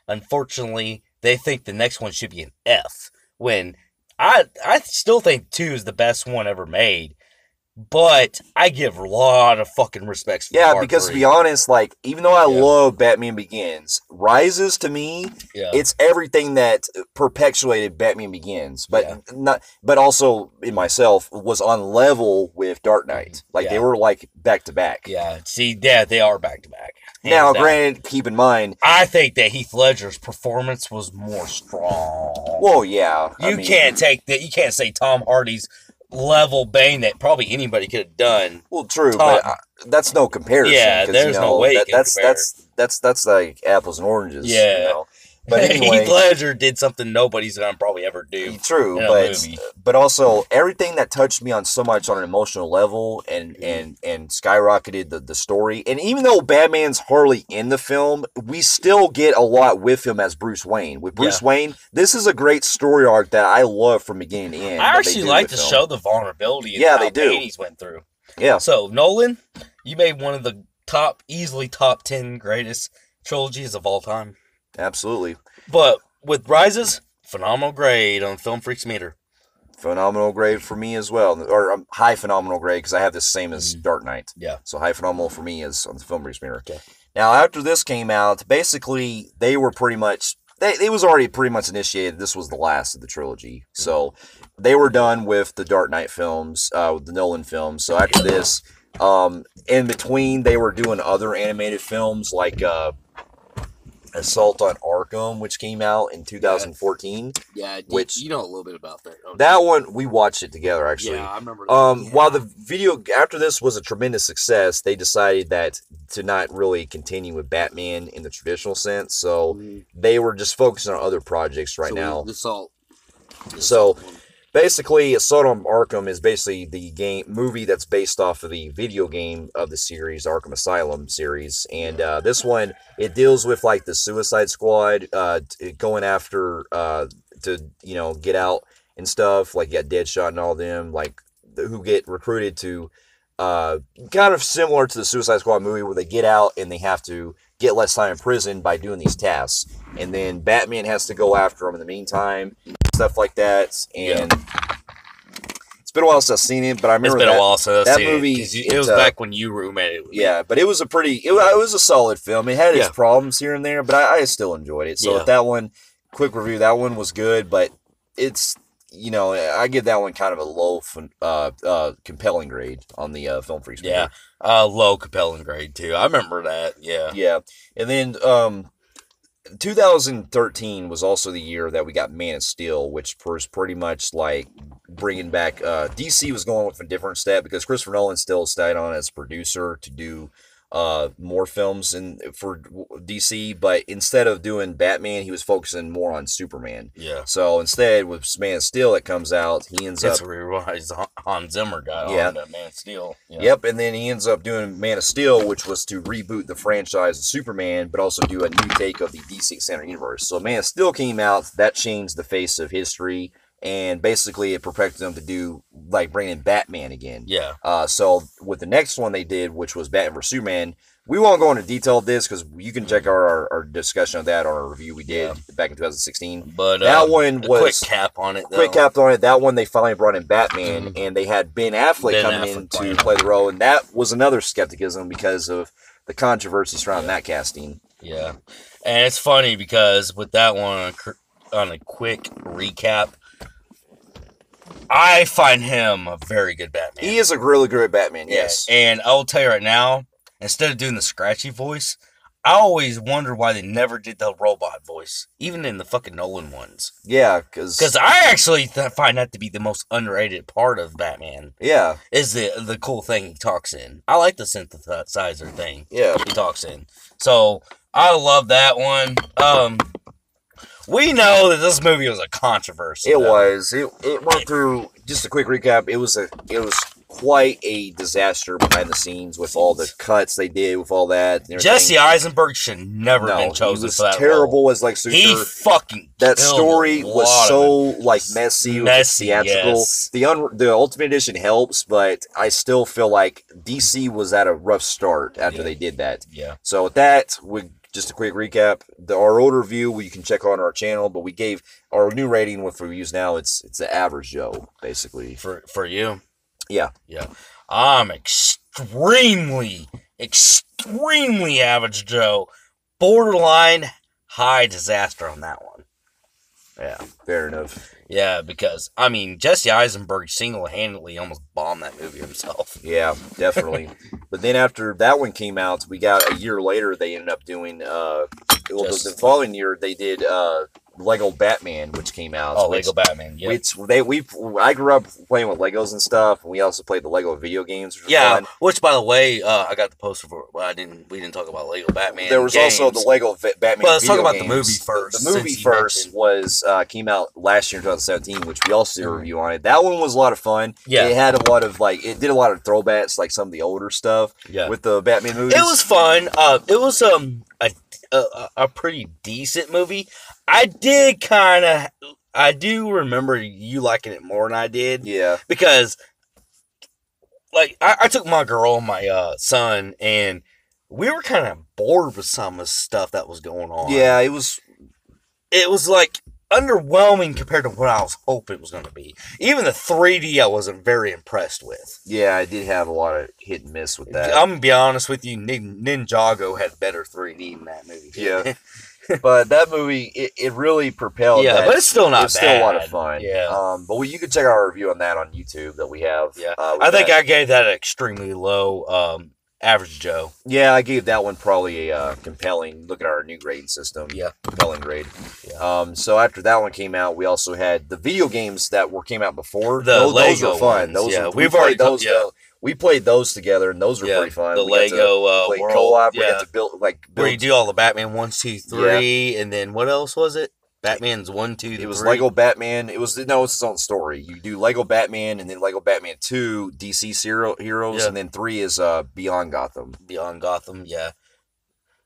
Unfortunately, they think the next one should be an F. When I still think 2 is the best one ever made. But I give a lot of fucking respects for Yeah, part because 3. to be honest, like, even though I love Batman Begins, Rises to me, it's everything that perpetuated Batman Begins, but also in myself was on level with Dark Knight. Like they were like back to back. Yeah, see, they are back to back. Now, granted, keep in mind, I think that Heath Ledger's performance was more strong. Well, yeah, you can't take that. You can't say Tom Hardy's level Bane that probably anybody could have done. Well, true, but that's no comparison. Yeah, there's no way you can compare. That's like apples and oranges. Yeah. You know? But anyway, Heath Ledger did something nobody's gonna probably ever do. True, but also everything that touched me on so much on an emotional level and skyrocketed the story. And even though Batman's hardly in the film, we still get a lot with him as Bruce Wayne. With Bruce Wayne, this is a great story arc that I love from beginning to end. I actually like to show the vulnerability and how pain he's went through. Yeah. So Nolan, you made one of the easily top 10 greatest trilogies of all time. Absolutely. But with Rises, phenomenal grade on Film Phreeks meter. Phenomenal grade for me as well. Or high phenomenal grade because I have the same as Dark Knight. Yeah. So high phenomenal for me is on the Film Phreeks meter. Okay. Now, after this came out, basically, they were pretty much... It was already pretty much initiated. This was the last of the trilogy. So they were done with the Dark Knight films, with the Nolan films. So after this, in between, they were doing other animated films like... Assault on Arkham, which came out in 2014. Yeah, which you know a little bit about that. That one we watched it together actually. Yeah, I remember. That. While the video after this was a tremendous success, they decided that to not really continue with Batman in the traditional sense, so they were just focusing on other projects now. So basically, Assault on Arkham is basically the movie that's based off of the video game of the series, Arkham Asylum series. And this one, it deals with like the Suicide Squad going after to get out and stuff. Like you got Deadshot and all them, like who get recruited to kind of similar to the Suicide Squad movie where they get out and they have to get less time in prison by doing these tasks. And then Batman has to go after them in the meantime. Stuff like that, and it's been a while since I've seen it, but I remember it's been a while since I've seen movie. It was back when you roommated with me. Yeah, but it was it was a solid film. It had its problems here and there, but I still enjoyed it. So with that one, quick review, that one was good, but it's I give that one kind of a low compelling grade on the Film Phreeks. Yeah, low compelling grade too. I remember that. Yeah, and then 2013 was also the year that we got Man of Steel, which was pretty much like bringing back DC was going with a different step because Christopher Nolan still stayed on as producer to do more films for DC, but instead of doing Batman, he was focusing more on Superman. Yeah. So instead, with Man of Steel that comes out, he ends up... That's where he realized Hans Zimmer got on to Man of Steel. Yeah. Yep, and then he ends up doing Man of Steel, which was to reboot the franchise of Superman, but also do a new take of the DC Extended Universe. So Man of Steel came out, that changed the face of history, and basically it perfected them to do like bring in Batman again. Yeah. So with the next one they did, which was Batman vs Superman, we won't go into detail of this because you can check our discussion of that on our review we did back in 2016. But that one was quick cap on it. Quick cap on it. That one they finally brought in Batman, and they had Ben Affleck coming in to play the role, and that was another skepticism because of the controversy surrounding that casting. Yeah, and it's funny because with that one on a quick recap. I find him a very good Batman. He is a really good Batman, yes. And I'll tell you right now, instead of doing the scratchy voice, I always wonder why they never did the robot voice, even in the fucking Nolan ones. Yeah, because I actually find that to be the most underrated part of Batman. Yeah. Is the cool thing he talks in. I like the synthesizer thing he talks in. So, I love that one. We know that this movie was a controversy. It was. It went through, just a quick recap, it was quite a disaster behind the scenes with all the cuts they did with all that. Jesse Eisenberg should never been chosen for that terrible role. As Lex Luthor. He fucking that story was so like messy theatrical. Yes. The Ultimate Edition helps, but I still feel like DC was at a rough start after they did that. Yeah. So with that, just a quick recap. Our old review you can check on our channel, but we gave our new rating with reviews now. It's the average Joe basically for you. Yeah. Yeah. I'm extremely average Joe. Borderline high disaster on that one. Yeah, fair enough. Yeah, because, I mean, Jesse Eisenberg single-handedly almost bombed that movie himself. Yeah, definitely. But then after that one came out, we got a year later, they ended up doing, the following year, they did Lego Batman, which came out. Oh, Lego Batman, yeah. I grew up playing with Legos and stuff, and we also played the Lego video games, which was fun. Which, by the way, I got the poster for it, but we didn't talk about Lego Batman. There was also the Lego Batman But let's talk about games. the movie first. The movie first was came out last year in 2017, which we also did a review on it. That one was a lot of fun. Yeah. It had a lot of, it did a lot of throwbacks, like some of the older stuff with the Batman movies. It was fun. It was a pretty decent movie. I do remember you liking it more than I did. Yeah. Because, like, I took my girl and my son, and we were kind of bored with some of the stuff that was going on. Yeah, it was, like, underwhelming compared to what I was hoping it was going to be. Even the 3D I wasn't very impressed with. Yeah, I did have a lot of hit and miss with that. I'm going to be honest with you, Ninjago had better 3D in that movie. Yeah. But that movie, it really propelled. Yeah, but it's still not bad. It's still a lot of fun. Yeah. But you can check out our review on that on YouTube that we have. Yeah. I think I gave that an extremely low average Joe. Yeah, I gave that one probably a compelling. Look at our new grading system. Yeah. Compelling grade. Yeah. So after that one came out, we also had the video games that came out before. Those were fun. Ones, we've already those. We played those together, and those were pretty fun. The Lego World. Co-op. We had to build where you do all the Batman 1, 2, 3, and then what else was it? Batman's 1, 2, 3. It was Lego Batman. It's its own story. You do Lego Batman, and then Lego Batman 2, DC Heroes, and then 3 is Beyond Gotham. Beyond Gotham, yeah.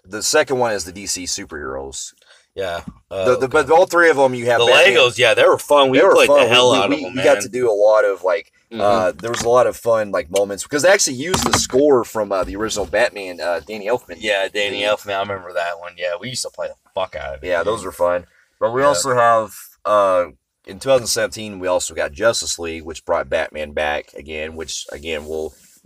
The second one is the DC Superheroes. Yeah. But all three of them, you have the Batman. Legos. Yeah, they were fun. We played the hell out of them. We got to do a lot of there was a lot of fun moments because they actually used the score from the original Batman, Danny Elfman. Yeah, Danny Elfman. I remember that one. Yeah, we used to play the fuck out of it. Yeah, those were fun. But we also have in 2017 we also got Justice League, which brought Batman back again. Which again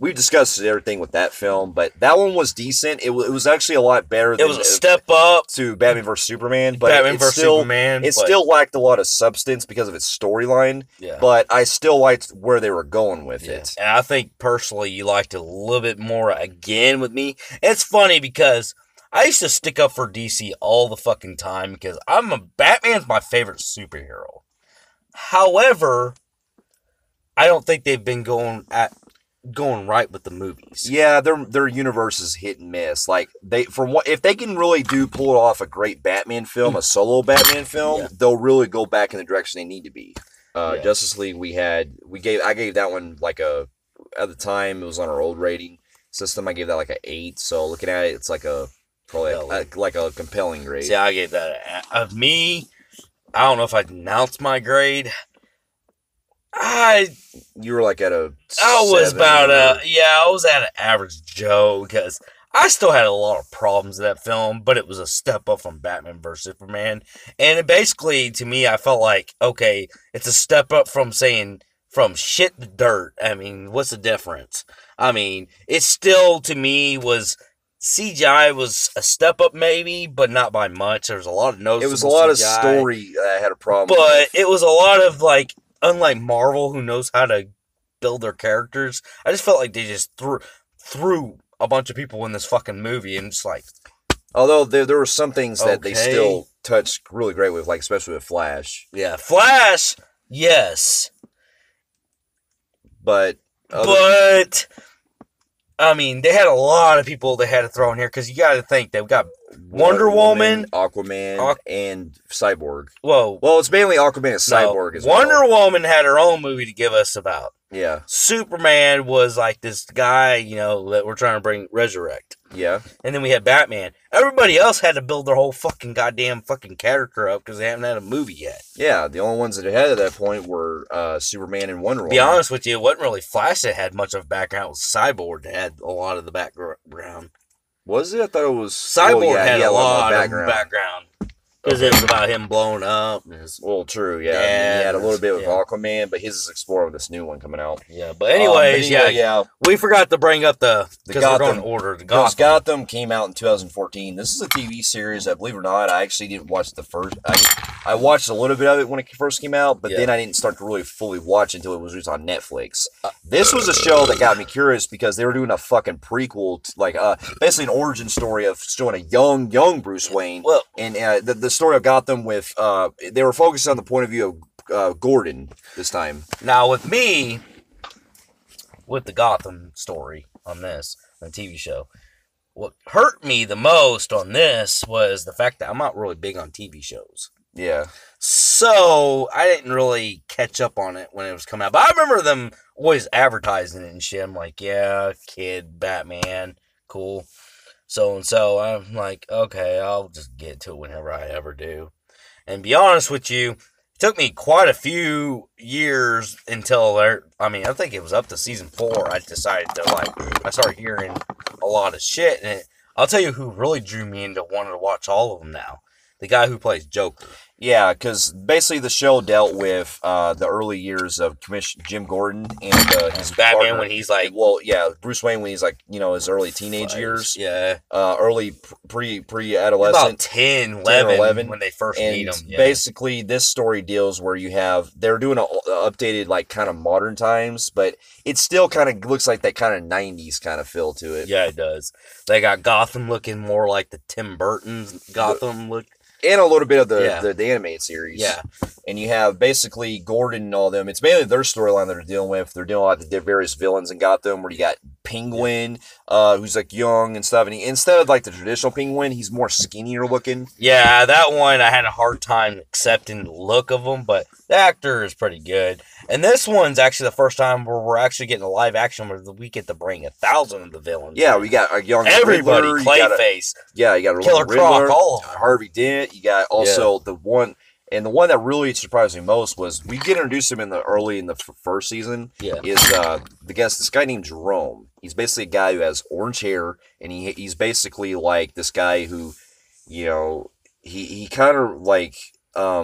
we've discussed everything with that film, but that one was decent. It was actually a lot better. It was a step up to Batman vs Superman, but it still lacked a lot of substance because of its storyline. Yeah. But I still liked where they were going with it. And I think personally you liked it a little bit more again with me. And it's funny because I used to stick up for DC all the fucking time because Batman's my favorite superhero. However, I don't think they've been going right with the movies. Yeah, their universe is hit and miss. Like if they can really pull off a great Batman film, a solo Batman film, they'll really go back in the direction they need to be. Justice League, I gave that one at the time it was on our old rating system. I gave that an 8. So looking at it, it's probably a compelling grade. See, I gave that of me. I don't know if I announced my grade. You were at a. I was I was at an average Joe because I still had a lot of problems in that film, but it was a step up from Batman vs Superman, and basically to me, I felt like okay, it's a step up from saying from shit to dirt. I mean, what's the difference? I mean, it still to me was. CGI was a step up, maybe, but not by much. There was a lot of noticeable. It was a lot of story I had a problem with. But it was a lot of unlike Marvel, who knows how to build their characters. I just felt like they just threw a bunch of people in this fucking movie, and just although there were some things that they still touched really great with, especially with Flash. Yeah, Flash, yes, but. I mean, they had a lot of people they had to throw in here because you got to think they've got Wonder Woman, Aquaman, and Cyborg. Whoa. Well, it's mainly Aquaman and Cyborg as well. Wonder Woman had her own movie to give us about. Yeah. Superman was this guy, that we're trying to resurrect. Yeah. And then we had Batman. Everybody else had to build their whole fucking goddamn fucking character up because they haven't had a movie yet. Yeah, the only ones that had at that point were Superman and Wonder Woman. To be honest with you, it wasn't really Flash that had much of a background. It was Cyborg that had a lot of the background. Was it? I thought it was... Cyborg had a lot of background. Because it was about him blowing up. Well, true, yeah. And he had a little bit with Aquaman, but his is exploring this new one coming out. Yeah, but anyways, we forgot to bring up because we're going to order the Gotham. Gotham came out in 2014. This is a TV series, I believe it or not. I actually didn't watch the first. I watched a little bit of it when it first came out, but then I didn't start to really fully watch until it was released on Netflix. This was a show that got me curious because they were doing a fucking prequel, basically an origin story of showing a young Bruce Wayne. Well, and the story of Gotham with they were focused on the point of view of Gordon this time. Now with me, with the Gotham story on this on the TV show, what hurt me the most on this was the fact that I'm not really big on TV shows. Yeah. So I didn't really catch up on it when it was coming out. But I remember them always advertising it and shit. I'm like, yeah, kid, Batman, cool. So I'm like, okay, I'll just get to it whenever I ever do. And be honest with you, it took me quite a few years until I think it was up to season 4. I decided to I started hearing a lot of shit. And I'll tell you who really drew me into wanting to watch all of them now. The guy who plays Joker. Yeah, because basically the show dealt with the early years of Jim Gordon and his Batman partner. when he's like... Well, yeah, Bruce Wayne when he's like, his early teenage years. Yeah. Early pre-adolescent. About 10, 11 when they first meet him. Yeah. Basically, this story deals where they're doing an updated, kind of modern times, but it still kind of looks like that kind of 90s kind of feel to it. Yeah, it does. They got Gotham looking more like the Tim Burton's Gotham look. And a little bit of the animated series. Yeah. And you have basically Gordon and all them. It's mainly their storyline that they're dealing with. They're dealing with the various villains in Gotham where you got Penguin, who's young and stuff. And instead of the traditional Penguin, he's more skinnier looking. Yeah, that one I had a hard time accepting the look of him, but the actor is pretty good. And this one's actually the first time where we're actually getting a live action where we get to bring 1,000 of the villains. Yeah, we got a young everybody, Riddler, Clayface. You got a Killer Croc, all of them. Harvey Dent. You got also the one, and the one that really surprised me most was we get introduced him in the first season. Yeah, is this guy named Jerome. He's basically a guy who has orange hair, and he's basically like this guy who, he kind of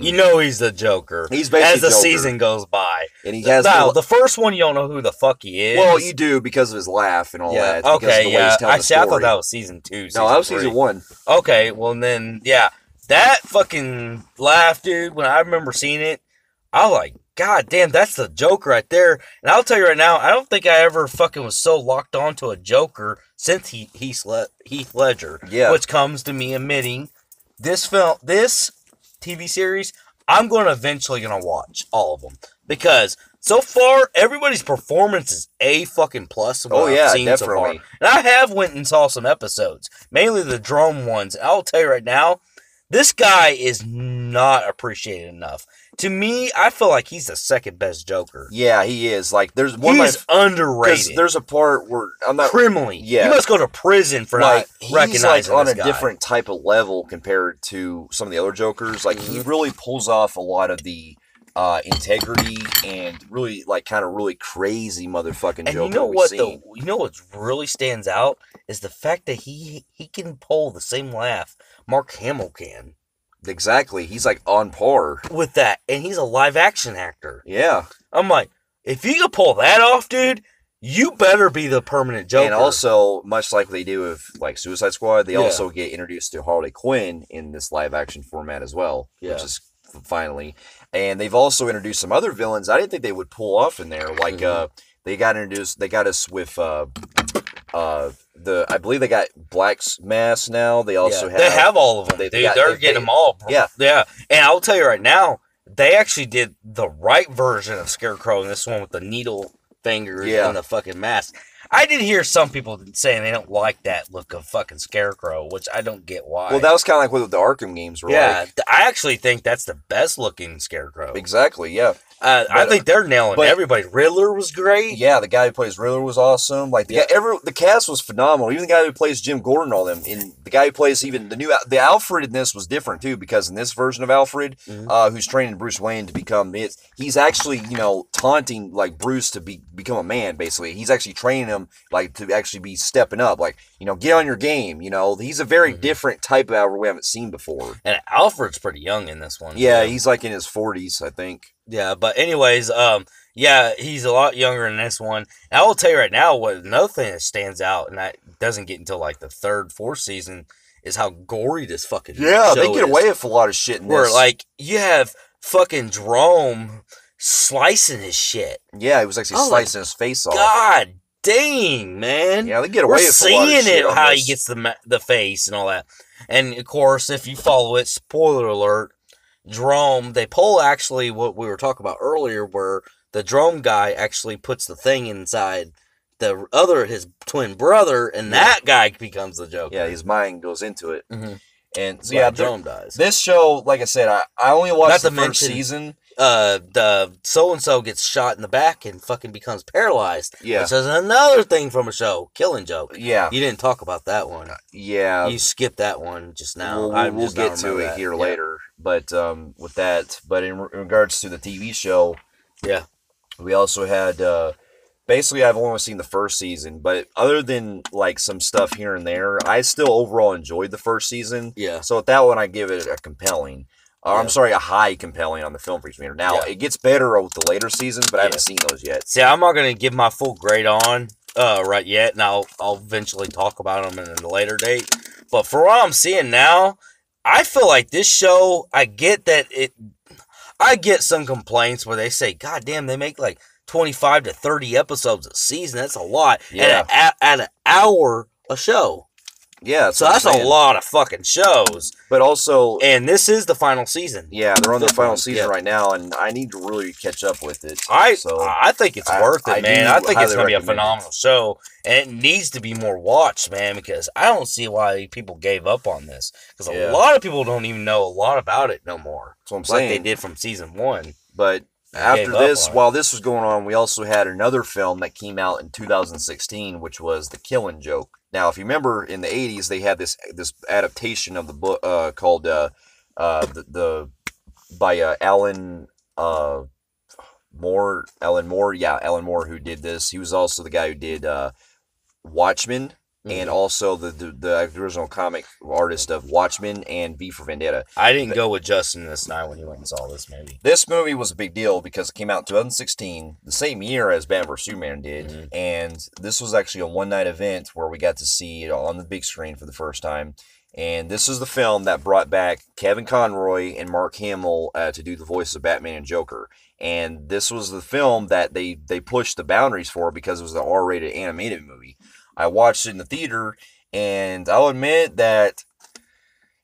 he's the Joker. He's basically as the Joker. Season goes by, and he has the first one you don't know who the fuck he is. Well, you do because of his laugh and all that. Okay, yeah. I thought that was season 2. No, that was season 1. Okay, well then, yeah, that fucking laugh, dude. When I remember seeing it, I was like, God damn, that's the Joker right there. And I'll tell you right now, I don't think I ever fucking was so locked onto a Joker since Heath Ledger. Yeah, which comes to me admitting this TV series, I'm eventually gonna watch all of them because so far everybody's performance is A fucking plus. I've seen definitely. So far. And I have went and saw some episodes, mainly the drone ones. I'll tell you right now, this guy is not appreciated enough. To me, I feel like he's the second best Joker. Yeah, he is. There's one. He's underrated. There's a part where I'm not criminally. Yeah, you must go to prison for not recognizing he's on this a guy. Different type of level compared to some of the other Jokers. He really pulls off a lot of the integrity and really really crazy motherfucking Joker. And you know what? You know what really stands out is the fact that he can pull the same laugh Mark Hamill can. Exactly. He's on par with that. And he's a live action actor. Yeah. I'm like, if you can pull that off, dude, you better be the permanent Joker. And also, much like they do with Suicide Squad, they also get introduced to Harley Quinn in this live action format as well. Yeah. Which is finally. And they've also introduced some other villains I didn't think they would pull off in there. They got us with I believe they got Black Mass now. They also have all of them. They're getting them all. Yeah. Yeah. And I'll tell you right now, they actually did the right version of Scarecrow in this one with the needle fingers and the fucking mask. I did hear some people saying they don't like that look of fucking Scarecrow, which I don't get why. Well, that was kind of what the Arkham games were like. Yeah, I actually think that's the best looking Scarecrow. Exactly, yeah. I think they're nailing everybody. Riddler was great. Yeah, the guy who plays Riddler was awesome. The cast was phenomenal. Even the guy who plays Jim Gordon, all them, and the guy who plays even the Alfred in this was different too, because in this version of Alfred, who's training Bruce Wayne to become he's actually taunting Bruce to become a man. Basically, he's actually training him like to actually be stepping up, like, you know, get on your game. You know, he's a very different type of Alfred we haven't seen before. And Alfred's pretty young in this one. Yeah, he's like in his 40s, I think. Yeah, but anyways, yeah, he's a lot younger in this one. And I will tell you right now, what another thing that stands out, and that doesn't get until like the third, fourth season, is how gory this fucking show they get is. away with a lot of shit in Where this. like you have fucking Jerome slicing his shit. Yeah, he was actually slicing his face off. God dang, man. Yeah, they get away with a lot of shit. We're seeing it, how this. he gets the face and all that. And of course, if you follow it, spoiler alert, Jerome, they pull actually what we were talking about earlier, where the Jerome guy actually puts the thing inside his twin brother, and that guy becomes the Joker. Yeah, his mind goes into it. Mm-hmm. And so, yeah, Jerome dies. This show, like I said, I only watched the first season. The so-and-so gets shot in the back and fucking becomes paralyzed. Yeah. Which is another thing from a show, Killing Joke. Yeah. You didn't talk about that one. Yeah. You skipped that one just now. We'll get to it here later. But with that, but in regards to the TV show, yeah, we also had basically I've only seen the first season, but other than like some stuff here and there, I still overall enjoyed the first season. Yeah. So with that one, I give it a compelling. I'm sorry, a high compelling on the Film Phreeks meter. Now it gets better with the later seasons, but I haven't seen those yet. See, I'm not gonna give my full grade on right yet, and I'll eventually talk about them in a later date. But for what I'm seeing now, I feel like this show. I get some complaints where they say, "God damn, they make like 25 to 30 episodes a season. That's a lot." Yeah. And at an hour a show. Yeah, so that's a lot of fucking shows. But also, and this is the final season. Yeah, they're on their final season right now, and I need to really catch up with it. I think it's worth it, man. I think it's going to be a phenomenal show, and it needs to be more watched, man, because I don't see why people gave up on this. Because a lot of people don't even know a lot about it no more. That's what I'm saying. Like they did from season 1. But after this, while this was going on, we also had another film that came out in 2016, which was The Killing Joke. Now, if you remember, in the 80s, they had this adaptation of the book called by Alan Moore. Alan Moore, who did this. He was also the guy who did Watchmen, and also the original comic artist of Watchmen and V for Vendetta. I didn't go with Justin this night when he went and saw this movie. This movie was a big deal because it came out in 2016, the same year as Batman vs. Superman did, and this was actually a one-night event where we got to see it on the big screen for the first time. And this is the film that brought back Kevin Conroy and Mark Hamill to do the voices of Batman and Joker. And this was the film that they pushed the boundaries for because it was an R-rated animated movie. I watched it in the theater, and I'll admit that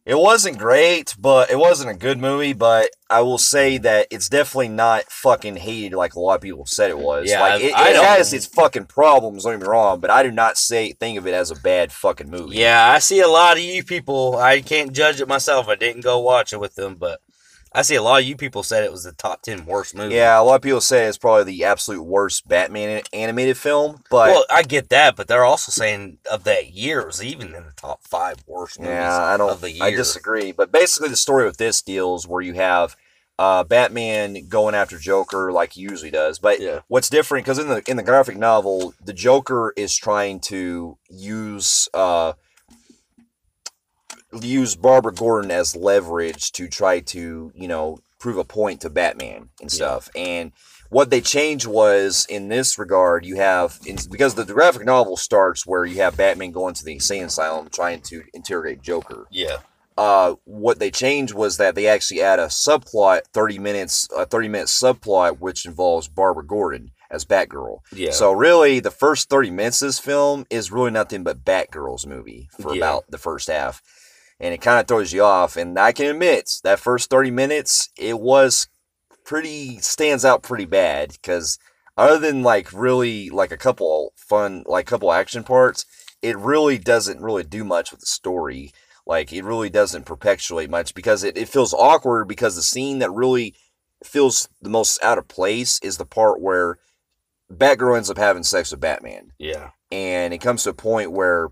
it wasn't great, but it wasn't a good movie, but I will say that it's definitely not fucking hated like a lot of people said it was. Yeah, like, it has its fucking problems, don't get me wrong, but I do not think of it as a bad fucking movie. Yeah, I see a lot of you people, I can't judge it myself, I didn't go watch it with them, but I see a lot of you people said it was the top 10 worst movie. Yeah, a lot of people say it's probably the absolute worst Batman animated film, but... Well, I get that, but they're also saying of that year, it was even in the top 5 worst movies of the year. I disagree, but basically the story with this deals where you have Batman going after Joker like he usually does, but what's different, because in the graphic novel, the Joker is trying to use Barbara Gordon as leverage to try to, prove a point to Batman and stuff. And what they changed was, in this regard, you have, because the graphic novel starts where you have Batman going to the insane asylum trying to interrogate Joker. Yeah. What they changed was that they actually add a subplot, 30-minute subplot, which involves Barbara Gordon as Batgirl. Yeah. So really, the first 30 minutes of this film is really nothing but Batgirl's movie for about the first half. And it kind of throws you off. And I can admit, that first 30 minutes, it stands out pretty bad. Because other than really a couple action parts, it really doesn't really do much with the story. Like, it really doesn't perpetuate much because it feels awkward, because the scene that really feels the most out of place is the part where Batgirl ends up having sex with Batman. Yeah. And it comes to a point where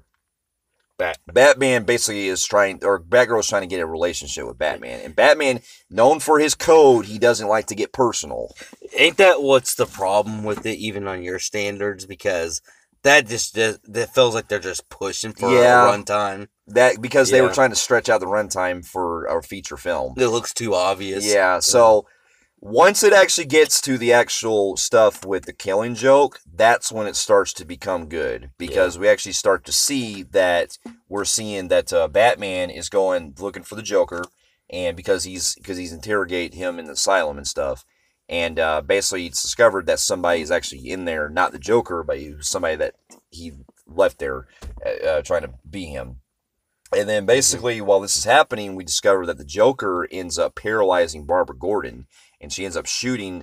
Batman basically Batgirl is trying to get a relationship with Batman. And Batman, known for his code, he doesn't like to get personal. Ain't that what's the problem with it, even on your standards? Because that feels like they're just pushing for a runtime. That because they were trying to stretch out the runtime for a feature film. It looks too obvious. Yeah, so once it actually gets to the actual stuff with the Killing Joke, that's when it starts to become good. Because we actually start to see that we're seeing that Batman is looking for the Joker, and because he's interrogating him in the asylum and stuff. And basically it's discovered that somebody is actually in there, not the Joker, but somebody that he left there trying to be him. And then basically, while this is happening, we discover that the Joker ends up paralyzing Barbara Gordon, and he ends up shooting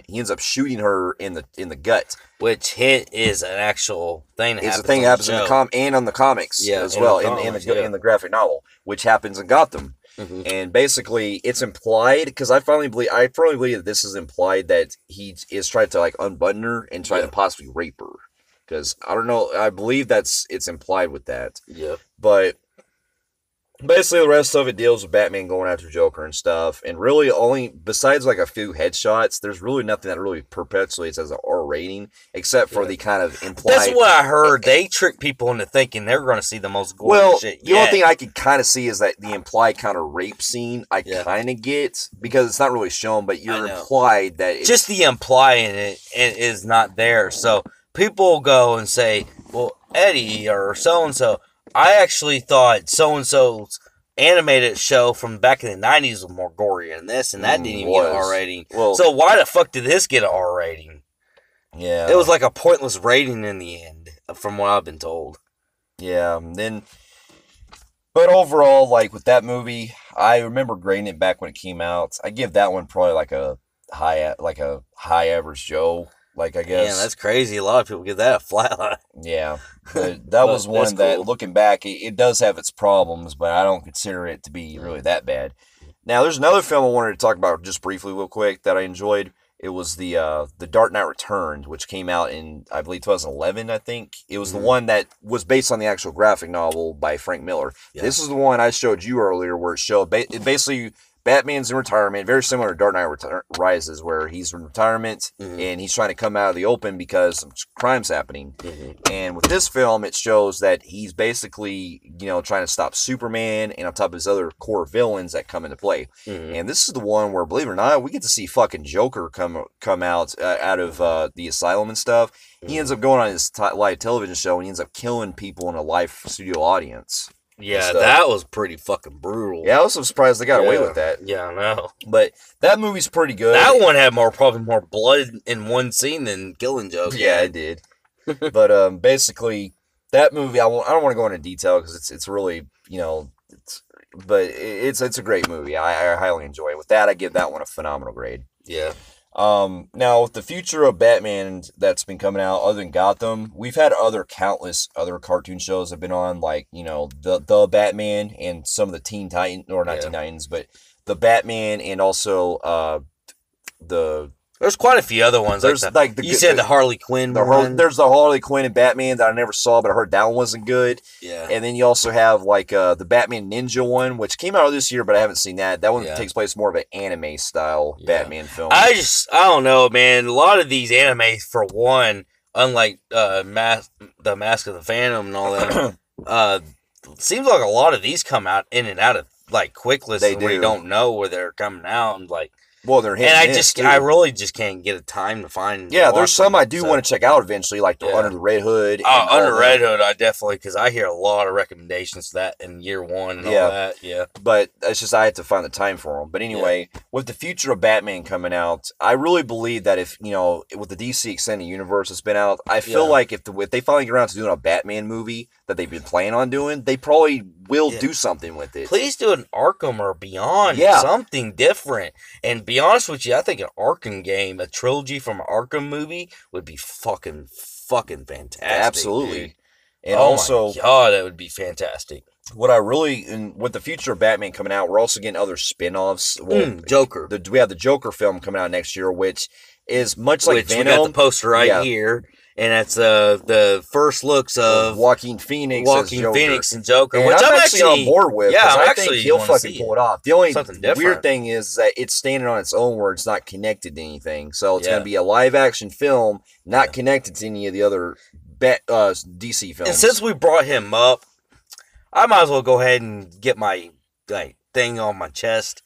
her in the gut. Which is an actual thing that happens. It's a thing that happens on the comics as well, in the graphic novel, which happens in Gotham. Mm-hmm. And basically, it's implied, because I firmly believe that this is implied that he is trying to like unbutton her and try to possibly rape her. Because I don't know, I believe it's implied with that. Yeah. But basically, the rest of it deals with Batman going after Joker and stuff, and really only, besides like a few headshots, there's really nothing that really perpetuates as an R rating, except for the kind of implied... That's what I heard. They trick people into thinking they're going to see the most gory shit yet. The only thing I could kind of see is that the implied kind of rape scene, I kind of get, because it's not really shown, but you're implied that... Just the implying it is not there, so people go and say, well, Eddie, or so-and-so... I actually thought so-and-so's animated show from back in the 90s was more gory than this, and that didn't even get an R rating. Well, so why the fuck did this get an R rating? Yeah. It was like a pointless rating in the end, from what I've been told. Yeah, but overall, like, with that movie, I remember grading it back when it came out. I give that one probably like a high average Joe. Like, I guess. Yeah, that's crazy. A lot of people give that a flat line. Yeah. But that was one that, looking back, it does have its problems, but I don't consider it to be really that bad. Now, there's another film I wanted to talk about just briefly real quick that I enjoyed. It was the Dark Knight Returned, which came out in, I believe, 2011, I think. It was the one that was based on the actual graphic novel by Frank Miller. Yeah. This is the one I showed you earlier where it basically... Batman's in retirement, very similar to Dark Knight Rises, where he's in retirement and he's trying to come out of the open because crime's happening. Mm-hmm. And with this film, it shows that he's basically, trying to stop Superman and on top of his other core villains that come into play. Mm-hmm. And this is the one where, believe it or not, we get to see fucking Joker come out of the asylum and stuff. Mm-hmm. He ends up going on his live television show and he ends up killing people in a live studio audience. Yeah, that was pretty fucking brutal. Yeah, I was so surprised they got away with that. Yeah, I know. But that movie's pretty good. That one had probably more blood in one scene than Killing Joke. Yeah, it did. But basically, that movie, I don't want to go into detail because it's really, but it's a great movie. I highly enjoy it. With that, I give that one a phenomenal grade. Yeah. Now, with the future of Batman that's been coming out, other than Gotham, we've had countless other cartoon shows that have been on, like, the Batman and some of the Teen Titans, or not Teen Titans, but the Batman and also There's quite a few other ones. There's you said the Harley Quinn one. There's the Harley Quinn and Batman that I never saw, but I heard that one wasn't good. Yeah. And then you also have the Batman Ninja one, which came out this year, but I haven't seen that. That one takes place more of an anime style Batman film. I don't know, man. A lot of these anime, for one, unlike the Mask of the Phantom and all that, seems like a lot of these come out in and out of quick lists where you don't know where they're coming out and Well, they're and I really just can't get a time to find. Yeah, there's some I do want to check out eventually, like Under the Red Hood. Under Red Hood, I definitely, because I hear a lot of recommendations to that in year one and all that. Yeah, but it's just I had to find the time for them. But anyway, with the future of Batman coming out, I really believe that if with the DC Extended Universe that's been out, I feel like if they finally get around to doing a Batman movie that they've been planning on doing, they probably will do something with it. Please do an Arkham or Beyond, something different. And be honest with you, I think an Arkham game, a trilogy from an Arkham movie, would be fucking fantastic. Absolutely. Dude. And also, my God, that would be fantastic. What I really, and with the future of Batman coming out, we're also getting other spin-offs. Joker. We have the Joker film coming out next year, which is much like Venom. We got the poster here. And that's the first looks of Joaquin Phoenix and Joker, and which I'm actually on board with. Yeah, I think he'll fucking pull it off. The only weird thing is that it's standing on its own, where it's not connected to anything. So it's going to be a live action film, not connected to any of the other DC films. And since we brought him up, I might as well go ahead and get my thing on my chest.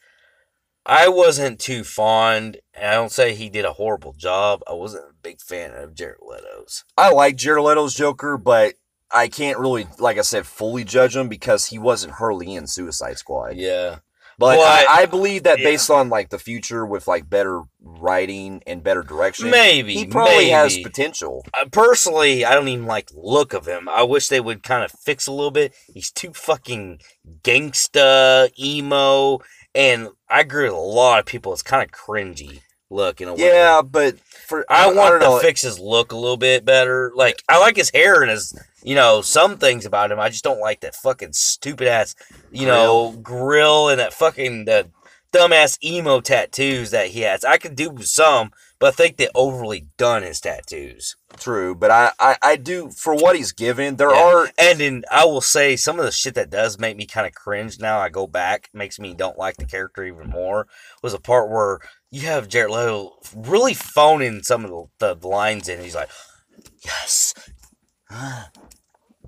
I wasn't too fond, and I don't say he did a horrible job. I wasn't a big fan of Jared Leto's. I like Jared Leto's Joker, but I can't really, like I said, fully judge him because he wasn't Hurley in Suicide Squad. Yeah. But I believe that based on like the future with like better writing and better direction, he probably has potential. Personally, I don't even like the look of him. I wish they would kind of fix a little bit. He's too fucking gangsta, emo, and I agree with a lot of people. It's kind of cringy look in a way. Yeah, but I want to fix his look a little bit better. Like, I like his hair and his, some things about him. I just don't like that fucking stupid ass, grill and that fucking dumbass emo tattoos that he has. I could do some, but I think they overly done his tattoos. True, but I do, for what he's given, there are... And then I will say, some of the shit that does make me kind of cringe now, I go back, makes me don't like the character even more, was a part where you have Jared Leto really phoning some of the lines in. He's like, yes.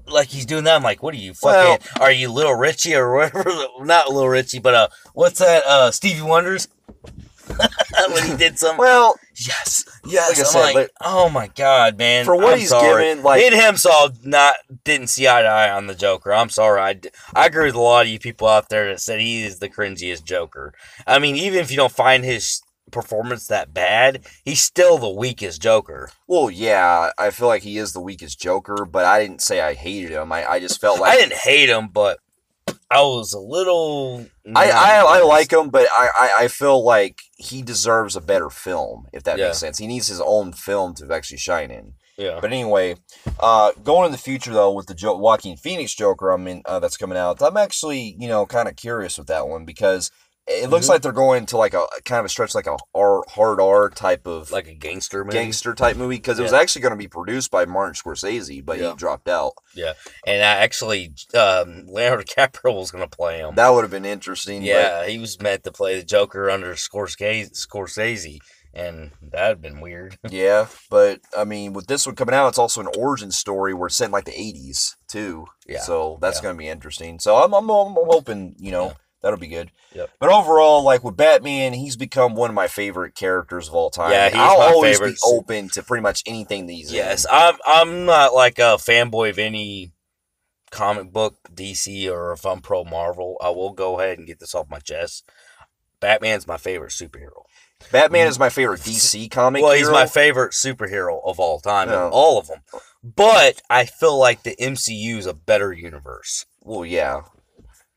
Like he's doing that. I'm like, what are you fucking... are you Little Richie or whatever? Not Little Richie, but what's that? Stevie Wonder's? When he did some... Well... Yes. Like I said, oh my god, man. For what he's given, like... Me and him didn't see eye to eye on the Joker. I'm sorry. I agree with a lot of you people out there that said he is the cringiest Joker. I mean, even if you don't find his performance that bad, he's still the weakest Joker. Well, yeah, I feel like he is the weakest Joker, but I didn't say I hated him. I just felt like... I didn't hate him, but I was a little... I like him, but I feel like he deserves a better film, if that makes sense. He needs his own film to actually shine in. Yeah. But anyway, going in the future, though, with the Joaquin Phoenix Joker that's coming out, I'm actually, kind of curious with that one, because it looks like they're going to like a kind of a stretch, like a hard R type of... Like a gangster type movie, because it was actually going to be produced by Martin Scorsese, but he dropped out. Yeah, and actually, Leonardo DiCaprio was going to play him. That would have been interesting. Yeah, he was meant to play the Joker under Scorsese, and that would have been weird. Yeah, but, I mean, with this one coming out, it's also an origin story where it's set in like the 80s, too. Yeah. So that's going to be interesting. So I'm hoping, that'll be good. Yep. But overall, like with Batman, he's become one of my favorite characters of all time. Yeah, I'll always be open to pretty much anything that he's in. Yes, I'm not like a fanboy of any comic book DC, or if I'm pro Marvel. I will go ahead and get this off my chest. Batman's my favorite superhero. Batman is my favorite DC comic Well, hero. he's my favorite superhero of all time, all of them. But I feel like the MCU is a better universe. Well, yeah.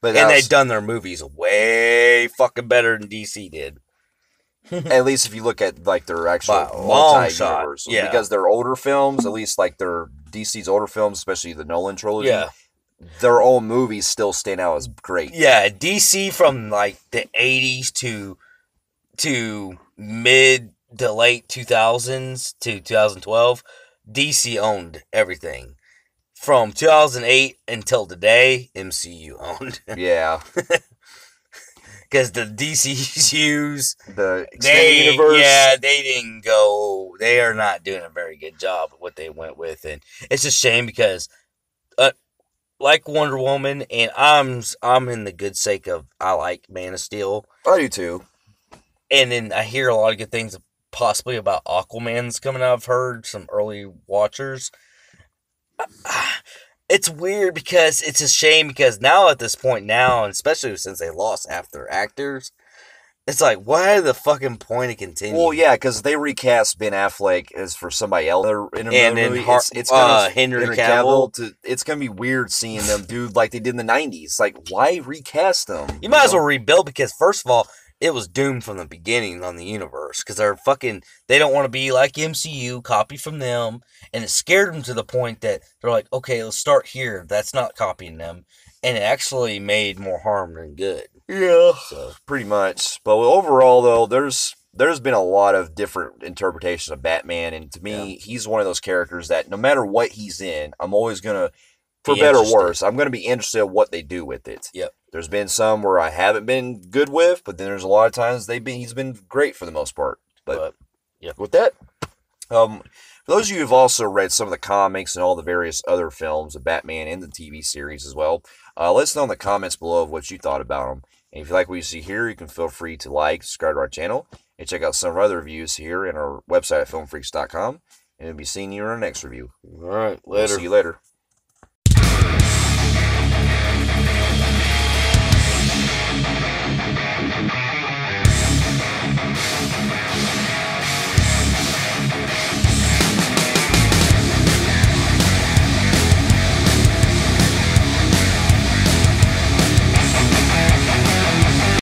And they've done their movies way fucking better than DC did. At least if you look at like their actual multi-universe. Yeah. Because their older films, at least like their DC's older films, especially the Nolan trilogy, their own movies still stand out as great. Yeah, DC from like the 80s to mid to late 2000s to 2012, DC owned everything. From 2008 until today, MCU owned. Yeah. Because the DCUs, the extended universe, they didn't go. They are not doing a very good job of what they went with, and it's a shame because, like Wonder Woman, and I'm in the good sake of I like Man of Steel. I do too. And then I hear a lot of good things, possibly about Aquaman's coming out. I've heard some early watchers. It's weird because it's a shame because now at this point now, and especially since they lost half their actors, it's like, why the fucking point of continuing? Well, yeah, because they recast Ben Affleck as for somebody else in another movie. It's gonna Henry Cavill. It's gonna be weird seeing them do like they did in the 90s. Like, why recast them? You might as well rebuild because first of all, it was doomed from the beginning on the universe because they don't want to be like MCU, copy from them, and it scared them to the point that they're like, okay, let's start here. That's not copying them, and it actually made more harm than good. Yeah, so pretty much. But overall, though, there's been a lot of different interpretations of Batman, and to me, he's one of those characters that no matter what he's in, I'm always gonna, for better or worse, I'm gonna be interested in what they do with it. Yep. There's been some where I haven't been good with, but then there's a lot of times he's been great for the most part. But yeah, with that, For those of you who've also read some of the comics and all the various other films of Batman and the TV series as well, let us know in the comments below of what you thought about them. And if you like what you see here, you can feel free to like, subscribe to our channel, and check out some of our other reviews here in our website at filmphreaks.com. And we'll be seeing you in our next review. All right, later. We'll see you later.